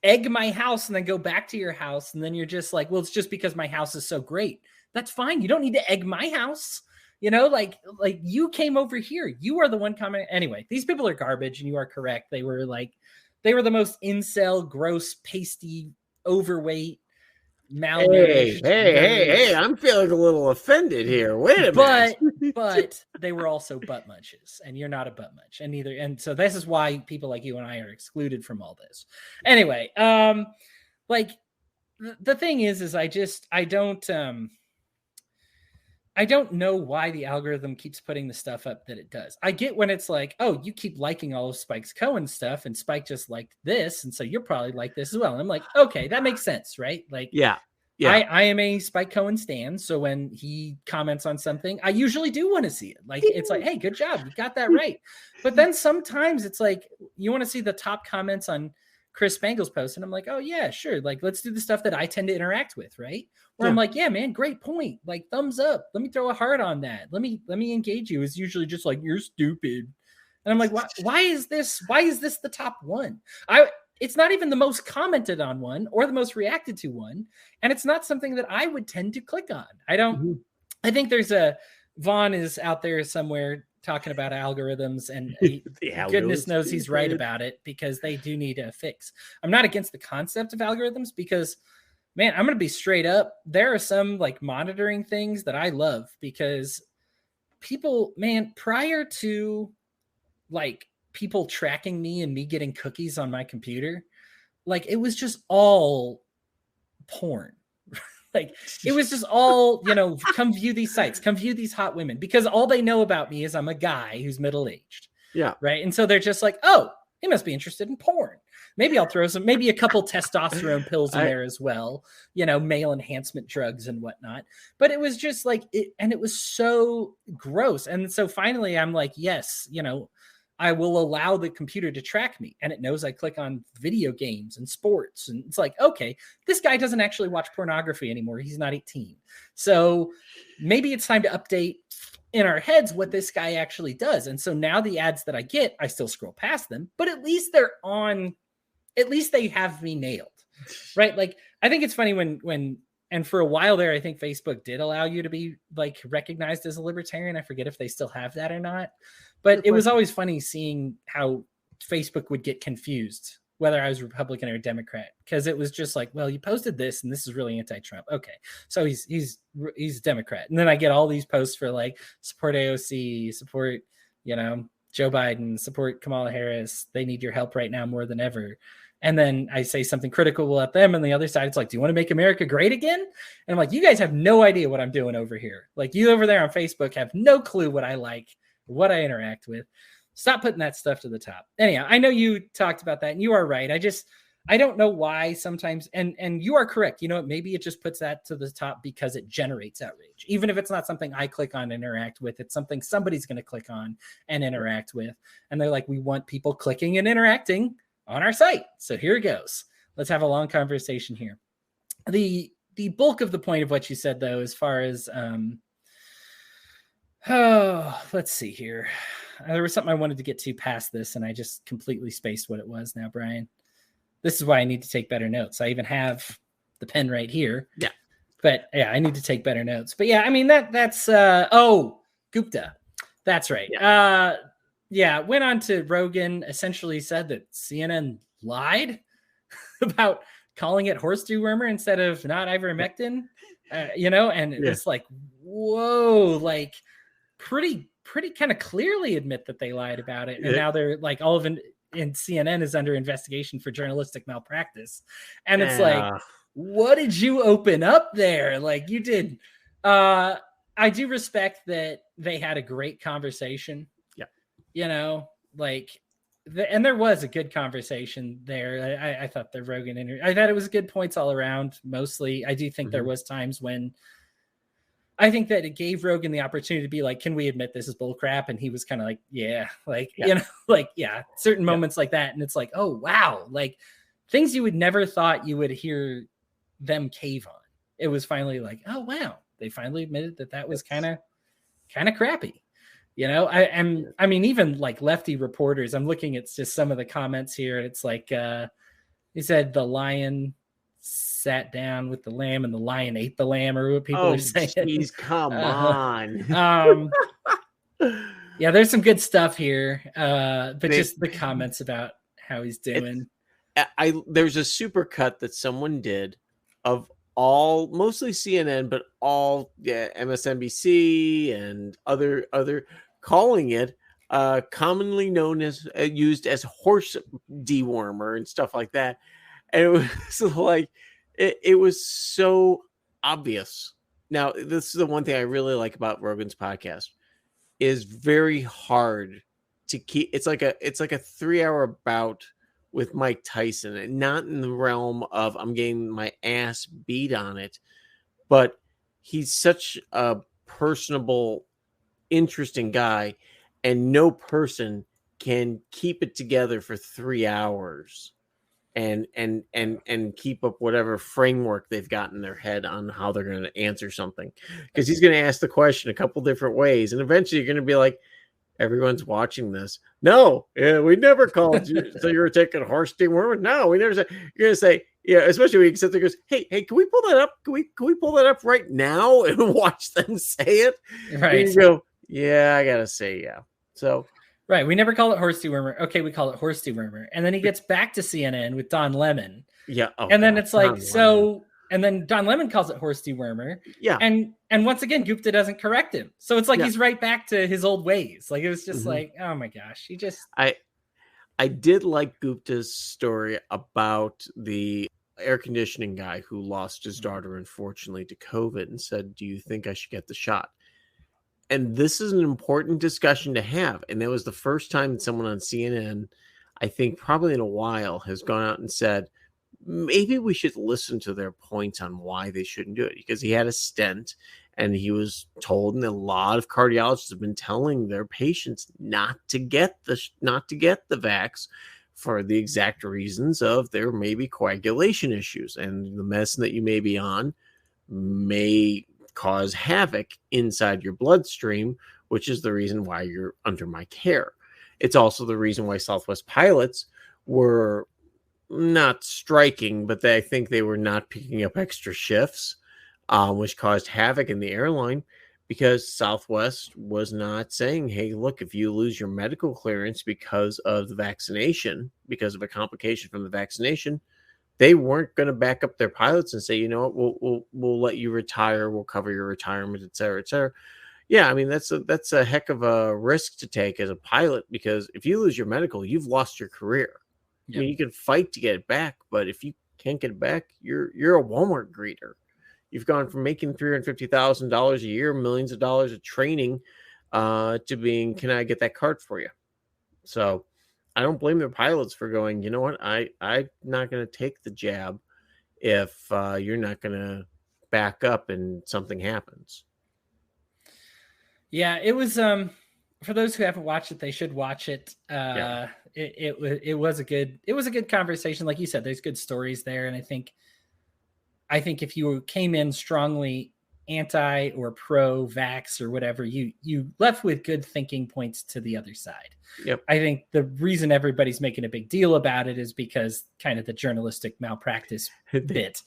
egg my house, and then go back to your house? And then you're just like, well, it's just because my house is so great. That's fine. You don't need to egg my house. Like you came over here. You are the one commenting. Anyway, these people are garbage, and you are correct. They were the most incel, gross, pasty, overweight, malnourished. Hey, I'm feeling a little offended here. Wait a minute. But they were also butt munches, and you're not a butt munch, and so this is why people like you and I are excluded from all this. Anyway, the thing is I don't know why the algorithm keeps putting the stuff up that it does. I get when it's like, oh, you keep liking all of Spike's Cohen stuff, and Spike just liked this, and so you're probably like this as well. And I'm like, okay, that makes sense, right? Like, yeah. I am a Spike Cohen stan, so when he comments on something, I usually do want to see it. Like, it's like, hey, good job, you got that right. But then sometimes it's like you want to see the top comments on Chris Spangle's post, and I'm like, oh yeah, sure. Like, let's do the stuff that I tend to interact with, right? Where I'm like, yeah, man, great point. Like, thumbs up. Let me throw a heart on that. Let me engage you. It's usually just like, you're stupid. And I'm like, why is this the top one? It's not even the most commented on one or the most reacted to one. And it's not something that I would tend to click on. I think Vaughn is out there somewhere talking about algorithms, and goodness knows he's right about it, because they do need a fix. I'm not against the concept of algorithms, because, man, I'm going to be straight up. There are some like monitoring things that I love, because people, man, prior to like people tracking me and me getting cookies on my computer, like it was just all porn. Like, it was just all, come view these sites, come view these hot women, because all they know about me is I'm a guy who's middle-aged. Yeah. Right. And so they're just like, oh, he must be interested in porn. Maybe I'll throw maybe a couple testosterone pills in there as well, male enhancement drugs and whatnot. But it was just like and it was so gross. And so finally I'm like, yes, I will allow the computer to track me. And it knows I click on video games and sports. And it's like, okay, this guy doesn't actually watch pornography anymore. He's not 18. So maybe it's time to update in our heads what this guy actually does. And so now the ads that I get, I still scroll past them, but at least at least they have me nailed, right? Like, I think it's funny when, and for a while there, I think Facebook did allow you to be like recognized as a libertarian. I forget if they still have that or not, but it was always funny seeing how Facebook would get confused whether I was Republican or Democrat, because it was just like, well, you posted this and this is really anti-Trump. Okay, so he's Democrat. And then I get all these posts for like support AOC, support, Joe Biden, support Kamala Harris. They need your help right now more than ever. And then I say something critical about them. And the other side, it's like, do you want to make America great again? And I'm like, you guys have no idea what I'm doing over here. Like, you over there on Facebook have no clue what I like, what I interact with. Stop putting that stuff to the top. Anyhow, I know you talked about that and you are right. I don't know why sometimes, and you are correct. Maybe it just puts that to the top because it generates outrage. Even if it's not something I click on and interact with, it's something somebody's going to click on and interact with. And they're like, we want people clicking and interacting on our site. So here it goes. Let's have a long conversation here. The bulk of the point of what you said, though, as far as, let's see here. There was something I wanted to get to past this, and I just completely spaced what it was now, Brian. This is why I need to take better notes. I even have the pen right here. Yeah. But yeah, I need to take better notes. But yeah, I mean, that's Gupta. That's right. Yeah. Went on to Rogan, essentially said that CNN lied about calling it horse dewormer instead of not ivermectin, and it's like, whoa, like pretty kind of clearly admit that they lied about it. And now they're like, all of in CNN is under investigation for journalistic malpractice. And it's like, what did you open up there? Like, you did. I do respect that they had a great conversation. Yeah. And there was a good conversation there. I thought the Rogan interview, I thought it was good points all around. Mostly, I do think there was times when I think that it gave Rogan the opportunity to be like, can we admit this is bull crap? And he was kind of like, certain moments like that. And it's like, oh, wow. Like, things you would never thought you would hear them cave on. It was finally like, oh, wow. They finally admitted that was kind of crappy. I mean, even like lefty reporters, I'm looking at just some of the comments here. And it's like, he said the lion sat down with the lamb and the lion ate the lamb, or what people are saying. Geez, come on. Yeah, there's some good stuff here. But just the comments about how he's doing. There's a super cut that someone did of all, mostly CNN, but all MSNBC and other calling it commonly known as used as horse dewormer and stuff like that. And it was like, it was so obvious. Now, this is the one thing I really like about Rogan's podcast, is very hard to keep. It's like a 3-hour bout with Mike Tyson, and not in the realm of I'm getting my ass beat on it, but he's such a personable, interesting guy, and no person can keep it together for 3 hours and keep up whatever framework they've got in their head on how they're going to answer something, because he's going to ask the question a couple different ways, and eventually you're going to be like, everyone's watching this. No, we never called you. So you're taking a horse dewormer? No, we never said. You're going to say, yeah, especially when you sit there and goes, hey, can we pull that up? Can we pull that up right now and watch them say it? Right. And you go, yeah, I got to say, yeah. So, right. We never call it horse dewormer. Okay, we call it horse dewormer. And then he gets back to CNN with Don Lemon. Yeah. Oh, and then it's like, and then Don Lemon calls it horse dewormer. Yeah. And once again, Gupta doesn't correct him. So it's like he's right back to his old ways. Like, it was just like, oh my gosh. He just... I did like Gupta's story about the air conditioning guy who lost his daughter, unfortunately, to COVID and said, do you think I should get the shot? And this is an important discussion to have. And that was the first time that someone on CNN, I think probably in a while, has gone out and said, maybe we should listen to their points on why they shouldn't do it. Because he had a stent and he was told, and a lot of cardiologists have been telling their patients not to get the vax for the exact reasons of there may be coagulation issues, and the medicine that you may be on may cause havoc inside your bloodstream, which is the reason why you're under my care. It's also the reason why Southwest pilots were not striking, but I think they were not picking up extra shifts, which caused havoc in the airline, because Southwest was not saying, hey, look, if you lose your medical clearance because of the vaccination, because of a complication from the vaccination, they weren't going to back up their pilots and say, you know what, we'll let you retire, we'll cover your retirement, et cetera, et cetera. Yeah, I mean, that's a heck of a risk to take as a pilot, because if you lose your medical, you've lost your career. Yep. I mean, you can fight to get it back, but if you can't get it back, you're a Walmart greeter. You've gone from making $350,000 a year, millions of dollars of training, to being, can I get that card for you? So I don't blame the pilots for going, you know what, I'm not going to take the jab if you're not going to back up and something happens. Yeah, it was for those who haven't watched it, they should watch it. Yeah. It was a good conversation. Like you said, there's good stories there. And I think if you came in strongly anti or pro vax or whatever, you left with good thinking points to the other side. Yep. I think the reason everybody's making a big deal about it is because kind of the journalistic malpractice bit,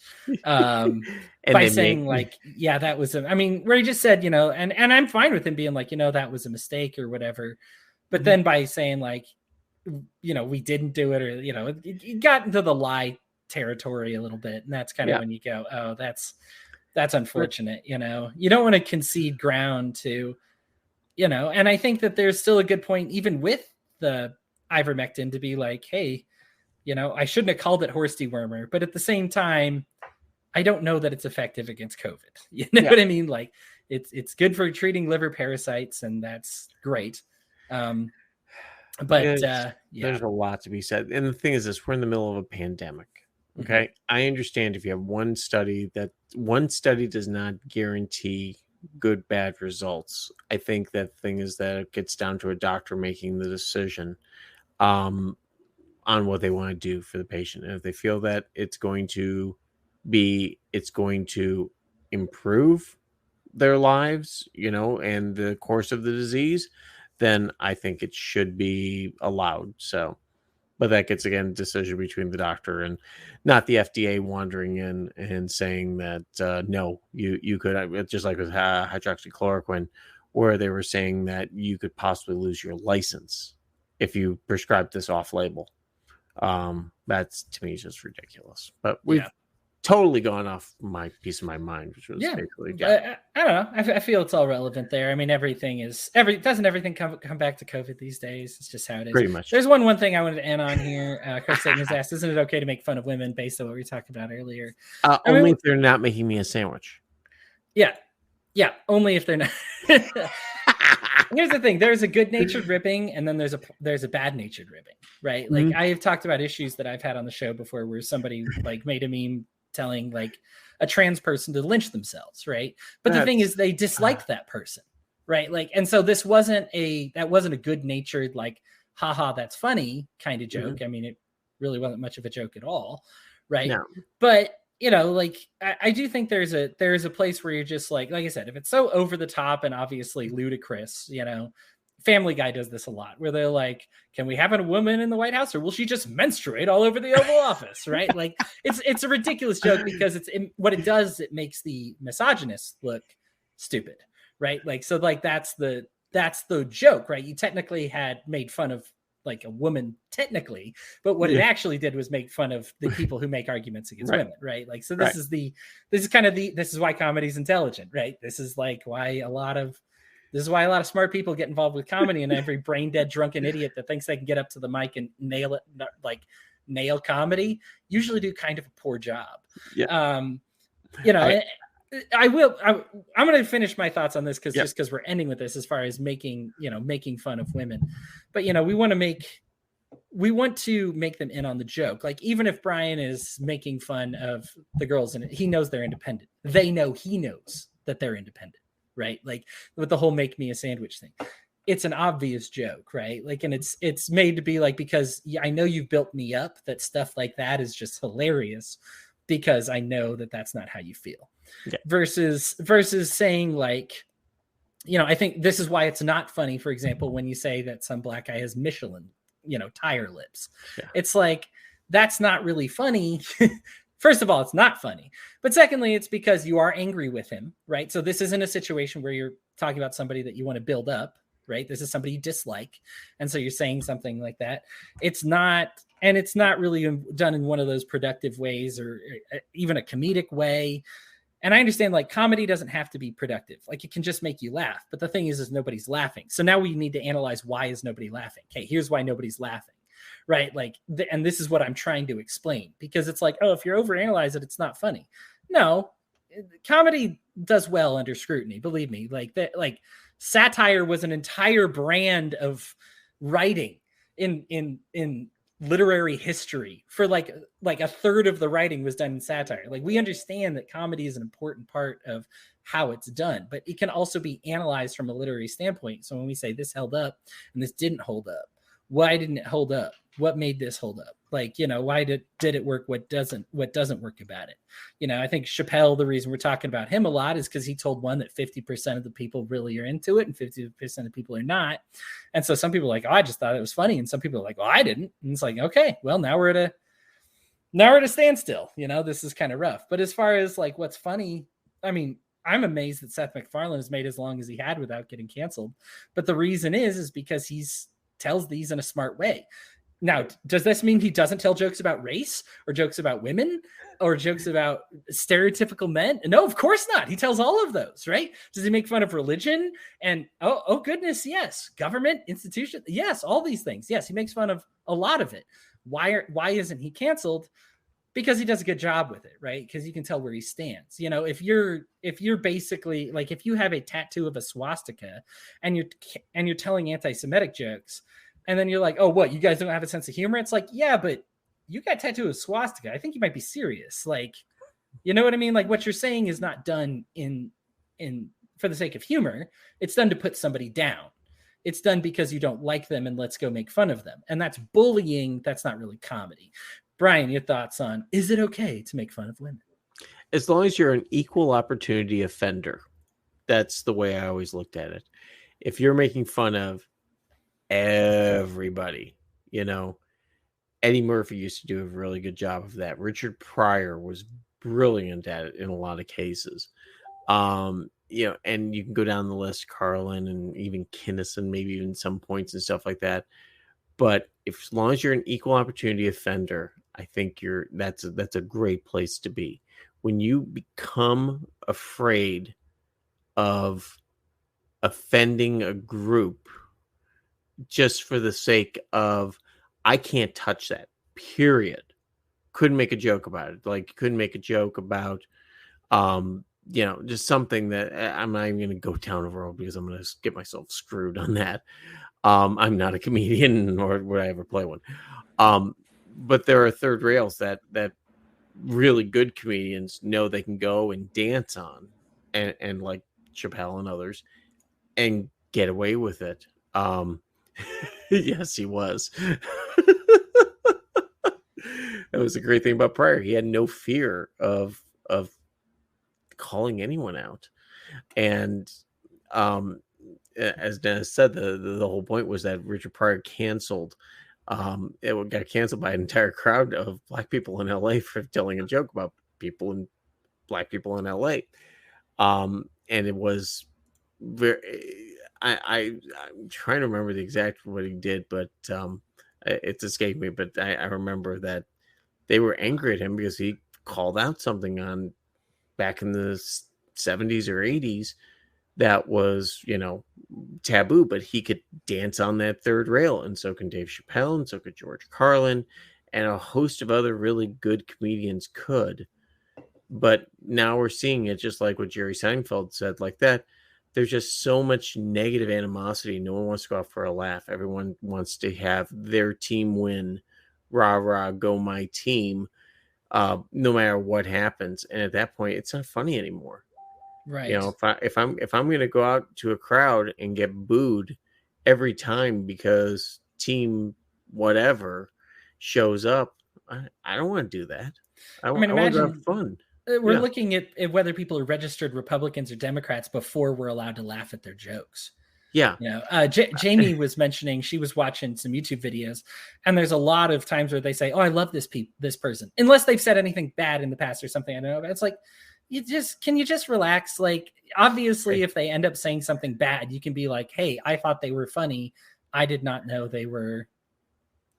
by saying like, yeah, that was, where he just said, you know, and I'm fine with him being like, you know, that was a mistake or whatever. But then by saying like, you know, we didn't do it, or, you know, it got into the lie territory a little bit. And that's kind of when you go, oh, that's unfortunate. You know, you don't want to concede ground to, you know, and I think that there's still a good point, even with the ivermectin, to be like, hey, you know, I shouldn't have called it horse dewormer, but at the same time, I don't know that it's effective against COVID. You know what I mean? Like it's good for treating liver parasites, and that's great. But there's a lot to be said. And the thing is this, we're in the middle of a pandemic. Okay. Mm-hmm. I understand if you have one study does not guarantee good, bad results. I think that thing is that it gets down to a doctor making the decision on what they want to do for the patient. And if they feel that it's going to improve their lives, you know, and the course of the disease, then I think it should be allowed. So, but that gets, again, decision between the doctor and not the FDA wandering in and saying that, no, you could, just like with hydroxychloroquine, where they were saying that you could possibly lose your license if you prescribe this off label. That's, to me, just ridiculous. But we've totally gone off my piece of my mind, which was basically. I don't know. I feel it's all relevant there. I mean, doesn't everything come back to COVID these days? It's just how it is. Pretty much. There's one thing I wanted to end on here. Chris Sagan has asked, isn't it okay to make fun of women based on what we talked about earlier? Only if they're not making me a sandwich. Yeah. Only if they're not. Here's the thing: there's a good-natured ribbing, and then there's a bad-natured ribbing, right? Like I have talked about issues that I've had on the show before, where somebody like made a meme telling like a trans person to lynch themselves, right? But the thing is, they disliked that person, right? Like, and so this wasn't a good-natured like, haha, that's funny kind of joke. I mean, it really wasn't much of a joke at all, right? No. But you know, like I do think there's a place where you're just like I said, if it's so over the top and obviously ludicrous, you know, Family Guy does this a lot, where they're like, can we have a woman in the White House, or will she just menstruate all over the Oval Office? Right? Like it's a ridiculous joke, because what it does, it makes the misogynist look stupid, right? Like, so like that's the joke, right? You technically had made fun of like a woman technically, but what it actually did was make fun of the people who make arguments against women, right? Like, so this is why comedy's intelligent, right? This is why a lot of smart people get involved with comedy, and every brain dead drunken idiot that thinks they can get up to the mic and nail it, like nail comedy usually do kind of a poor job. Yeah. I'm going to finish my thoughts on this just because we're ending with this as far as making fun of women. But, we want to make them in on the joke. Like, even if Brian is making fun of the girls and he knows they're independent, they know he knows that they're independent, right? Like with the whole make me a sandwich thing. It's an obvious joke, right? Like, and it's made to be like, because I know you've built me up, that stuff like that is just hilarious because I know that that's not how you feel. Yeah. Versus saying like, I think this is why it's not funny, for example, when you say that some black guy has Michelin, tire lips. Yeah. It's like, that's not really funny. First of all, it's not funny. But secondly, it's because you are angry with him, right? So this isn't a situation where you're talking about somebody that you want to build up, right? This is somebody you dislike. And so you're saying something like that. It's not really done in one of those productive ways or even a comedic way. And I understand, like, comedy doesn't have to be productive. Like, it can just make you laugh. But the thing is nobody's laughing. So now we need to analyze, why is nobody laughing? Okay, here's why nobody's laughing, right? Like, and this is what I'm trying to explain. Because it's like, oh, if you're overanalyze it, it's not funny. No, comedy does well under scrutiny. Believe me. Like satire was an entire brand of writing in literary history. For like a third of the writing was done in satire. Like, we understand that comedy is an important part of how it's done, but it can also be analyzed from a literary standpoint. So when we say this held up and this didn't hold up, why didn't it hold up? What made this hold up? Like, why did it work? What doesn't work about it? I think Chappelle, the reason we're talking about him a lot is because he told one that 50% of the people really are into it and 50% of people are not. And so some people are like, oh, I just thought it was funny. And some people are like, well, I didn't. And it's like, okay, well, now we're at a standstill. This is kind of rough. But as far as like what's funny, I mean, I'm amazed that Seth MacFarlane has made as long as he had without getting canceled. But the reason is because he's tells these in a smart way. Now, does this mean he doesn't tell jokes about race or jokes about women or jokes about stereotypical men? No, of course not. He tells all of those, right? Does he make fun of religion? And oh goodness, yes. Government, institution, yes, all these things. Yes, he makes fun of a lot of it. Why isn't he canceled? Because he does a good job with it, right? Because you can tell where he stands. If you're basically like, if you have a tattoo of a swastika and you're telling anti-Semitic jokes, and then you're like, oh, what? You guys don't have a sense of humor? It's like, yeah, but you got a tattoo of a swastika. I think you might be serious. Like, you know what I mean? Like, what you're saying is not done in for the sake of humor. It's done to put somebody down. It's done because you don't like them and let's go make fun of them. And that's bullying. That's not really comedy. Brian, your thoughts on, is it okay to make fun of women? As long as you're an equal opportunity offender. That's the way I always looked at it. If you're making fun of everybody, Eddie Murphy used to do a really good job of that. Richard Pryor was brilliant at it in a lot of cases. And you can go down the list, Carlin and even Kinnison, maybe even some points and stuff like that. But as long as you're an equal opportunity offender, I think that's a great place to be. When you become afraid of offending a group just for the sake of, I can't touch that, period. Couldn't make a joke about it. Like, couldn't make a joke about, just something that I'm not even going to go down a road because I'm going to get myself screwed on that. I'm not a comedian, nor would I ever play one. But there are third rails that really good comedians know they can go and dance on, and like Chappelle and others, and get away with it. Yes, he was. That was a great thing about Pryor. He had no fear of calling anyone out. And as Dennis said, the whole point was that Richard Pryor canceled. It got canceled by an entire crowd of black people in LA for telling a joke about black people in LA. And it was very. I'm trying to remember the exact what he did, but it's escaped me. But I remember that they were angry at him because he called out something back in the 70s or 80s that was, taboo, but he could dance on that third rail, and so can Dave Chappelle, and so could George Carlin, and a host of other really good comedians could. But now we're seeing it just like what Jerry Seinfeld said, like that. There's just so much negative animosity. No one wants to go out for a laugh. Everyone wants to have their team win. Rah, rah, go my team. No matter what happens. And at that point, it's not funny anymore. Right. You know, if I'm going to go out to a crowd and get booed every time because team whatever shows up, I don't want to do that. I want to have fun. We're looking at whether people are registered Republicans or Democrats before we're allowed to laugh at their jokes. Yeah. You know, Jamie was mentioning she was watching some YouTube videos, and there's a lot of times where they say, "Oh, I love this person," unless they've said anything bad in the past or something. I don't know. But it's like, can you just relax? Like, obviously, if they end up saying something bad, you can be like, "Hey, I thought they were funny. I did not know they were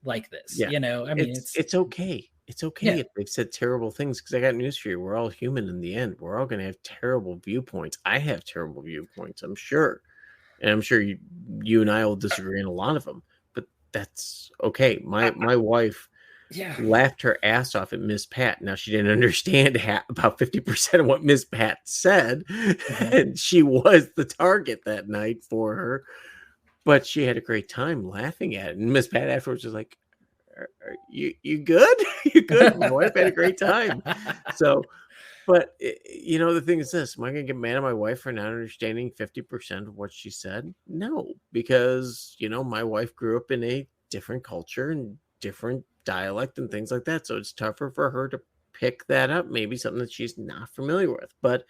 like this." Yeah. You know, I mean, it's okay. It's okay if they've said terrible things, because I got news for you. We're all human in the end. We're all going to have terrible viewpoints. I have terrible viewpoints, I'm sure. And I'm sure you and I will disagree on a lot of them, but that's okay. My wife laughed her ass off at Miss Pat. Now, she didn't understand about 50% of what Miss Pat said, and she was the target that night for her, but she had a great time laughing at it. And Miss Pat afterwards was like, Are you good? You good? My wife had a great time. So, but you know, the thing is this: am I going to get mad at my wife for not understanding 50% of what she said? No, because you know, my wife grew up in a different culture and different dialect and things like that. So it's tougher for her to pick that up. Maybe something that she's not familiar with. But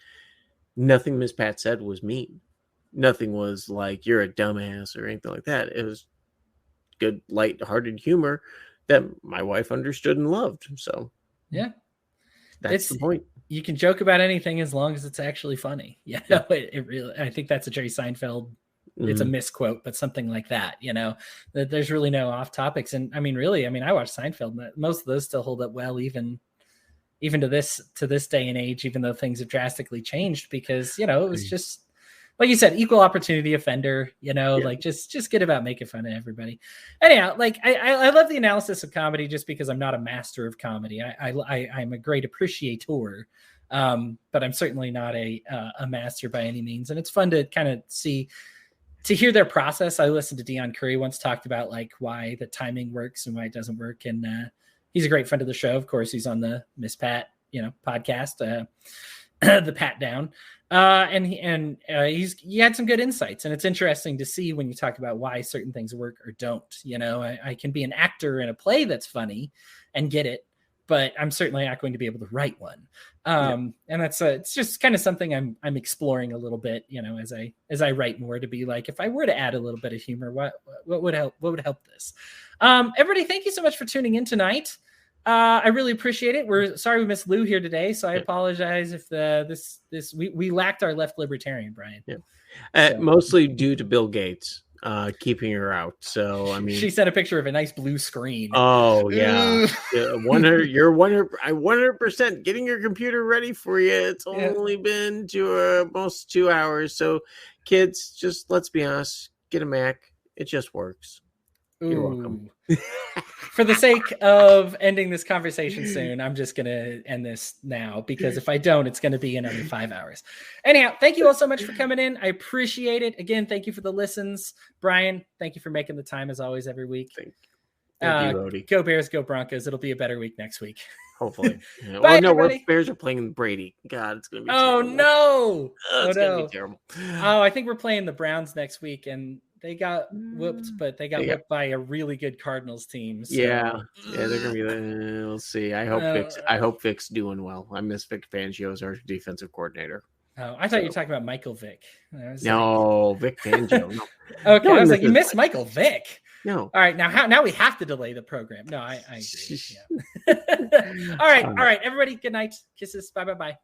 nothing Miss Pat said was mean. Nothing was like you're a dumbass or anything like that. It was good, light-hearted humor that my wife understood and loved. So yeah, that's the point. You can joke about anything as long as it's actually funny. You know, it really, I think that's a Jerry Seinfeld, it's a misquote, but something like that, you know, that there's really no off topics. And I mean, really, I watched Seinfeld, and most of those still hold up well, even to this day and age, even though things have drastically changed, because, you know, it was just, like you said, equal opportunity offender, you know, like just get about making fun of everybody. Anyhow, like I love the analysis of comedy just because I'm not a master of comedy. I'm a great appreciator, but I'm certainly not a master by any means. And it's fun to kind of to hear their process. I listened to Dion Curry once talked about like why the timing works and why it doesn't work. And he's a great friend of the show. Of course, he's on the Miss Pat, you know, podcast, the Pat Down. And he had some good insights, and it's interesting to see when you talk about why certain things work or don't. You know, I can be an actor in a play that's funny and get it, but I'm certainly not going to be able to write one. And that's it's just kind of something I'm exploring a little bit, you know, as I write more, to be like, if I were to add a little bit of humor, what would help this? Everybody, thank you so much for tuning in tonight. I really appreciate it. We're sorry we missed Lou here today, so I apologize if we lacked our left libertarian, Brian. Yeah, mostly due to Bill Gates keeping her out. So I mean, she sent a picture of a nice blue screen. Oh yeah, 100. You're 100% getting your computer ready for you. It's only been almost 2 hours. So kids, just let's be honest, get a Mac. It just works. You're welcome. For the sake of ending this conversation soon, I'm just going to end this now, because if I don't, it's going to be another 5 hours. Anyhow, thank you all so much for coming in. I appreciate it. Again, thank you for the listens. Brian, thank you for making the time as always every week. Thank you, Hodey. Go Bears, go Broncos. It'll be a better week next week. Hopefully. Bye, no, everybody. what Bears are playing Brady. God, it's going to be terrible. No. It's going to be terrible. Oh, I think we're playing the Browns next week, and they got whooped, but they got whipped by a really good Cardinals team. So. Yeah, they're gonna be. We'll see. I hope Vic's doing well. I miss Vic Fangio as our defensive coordinator. Oh, I thought you were talking about Michael Vick. No, Vic Fangio. No. Okay, I was like, you missed Michael Vick. No. All right, now we have to delay the program. No, I agree. Yeah. All right, everybody. Good night. Kisses. Bye.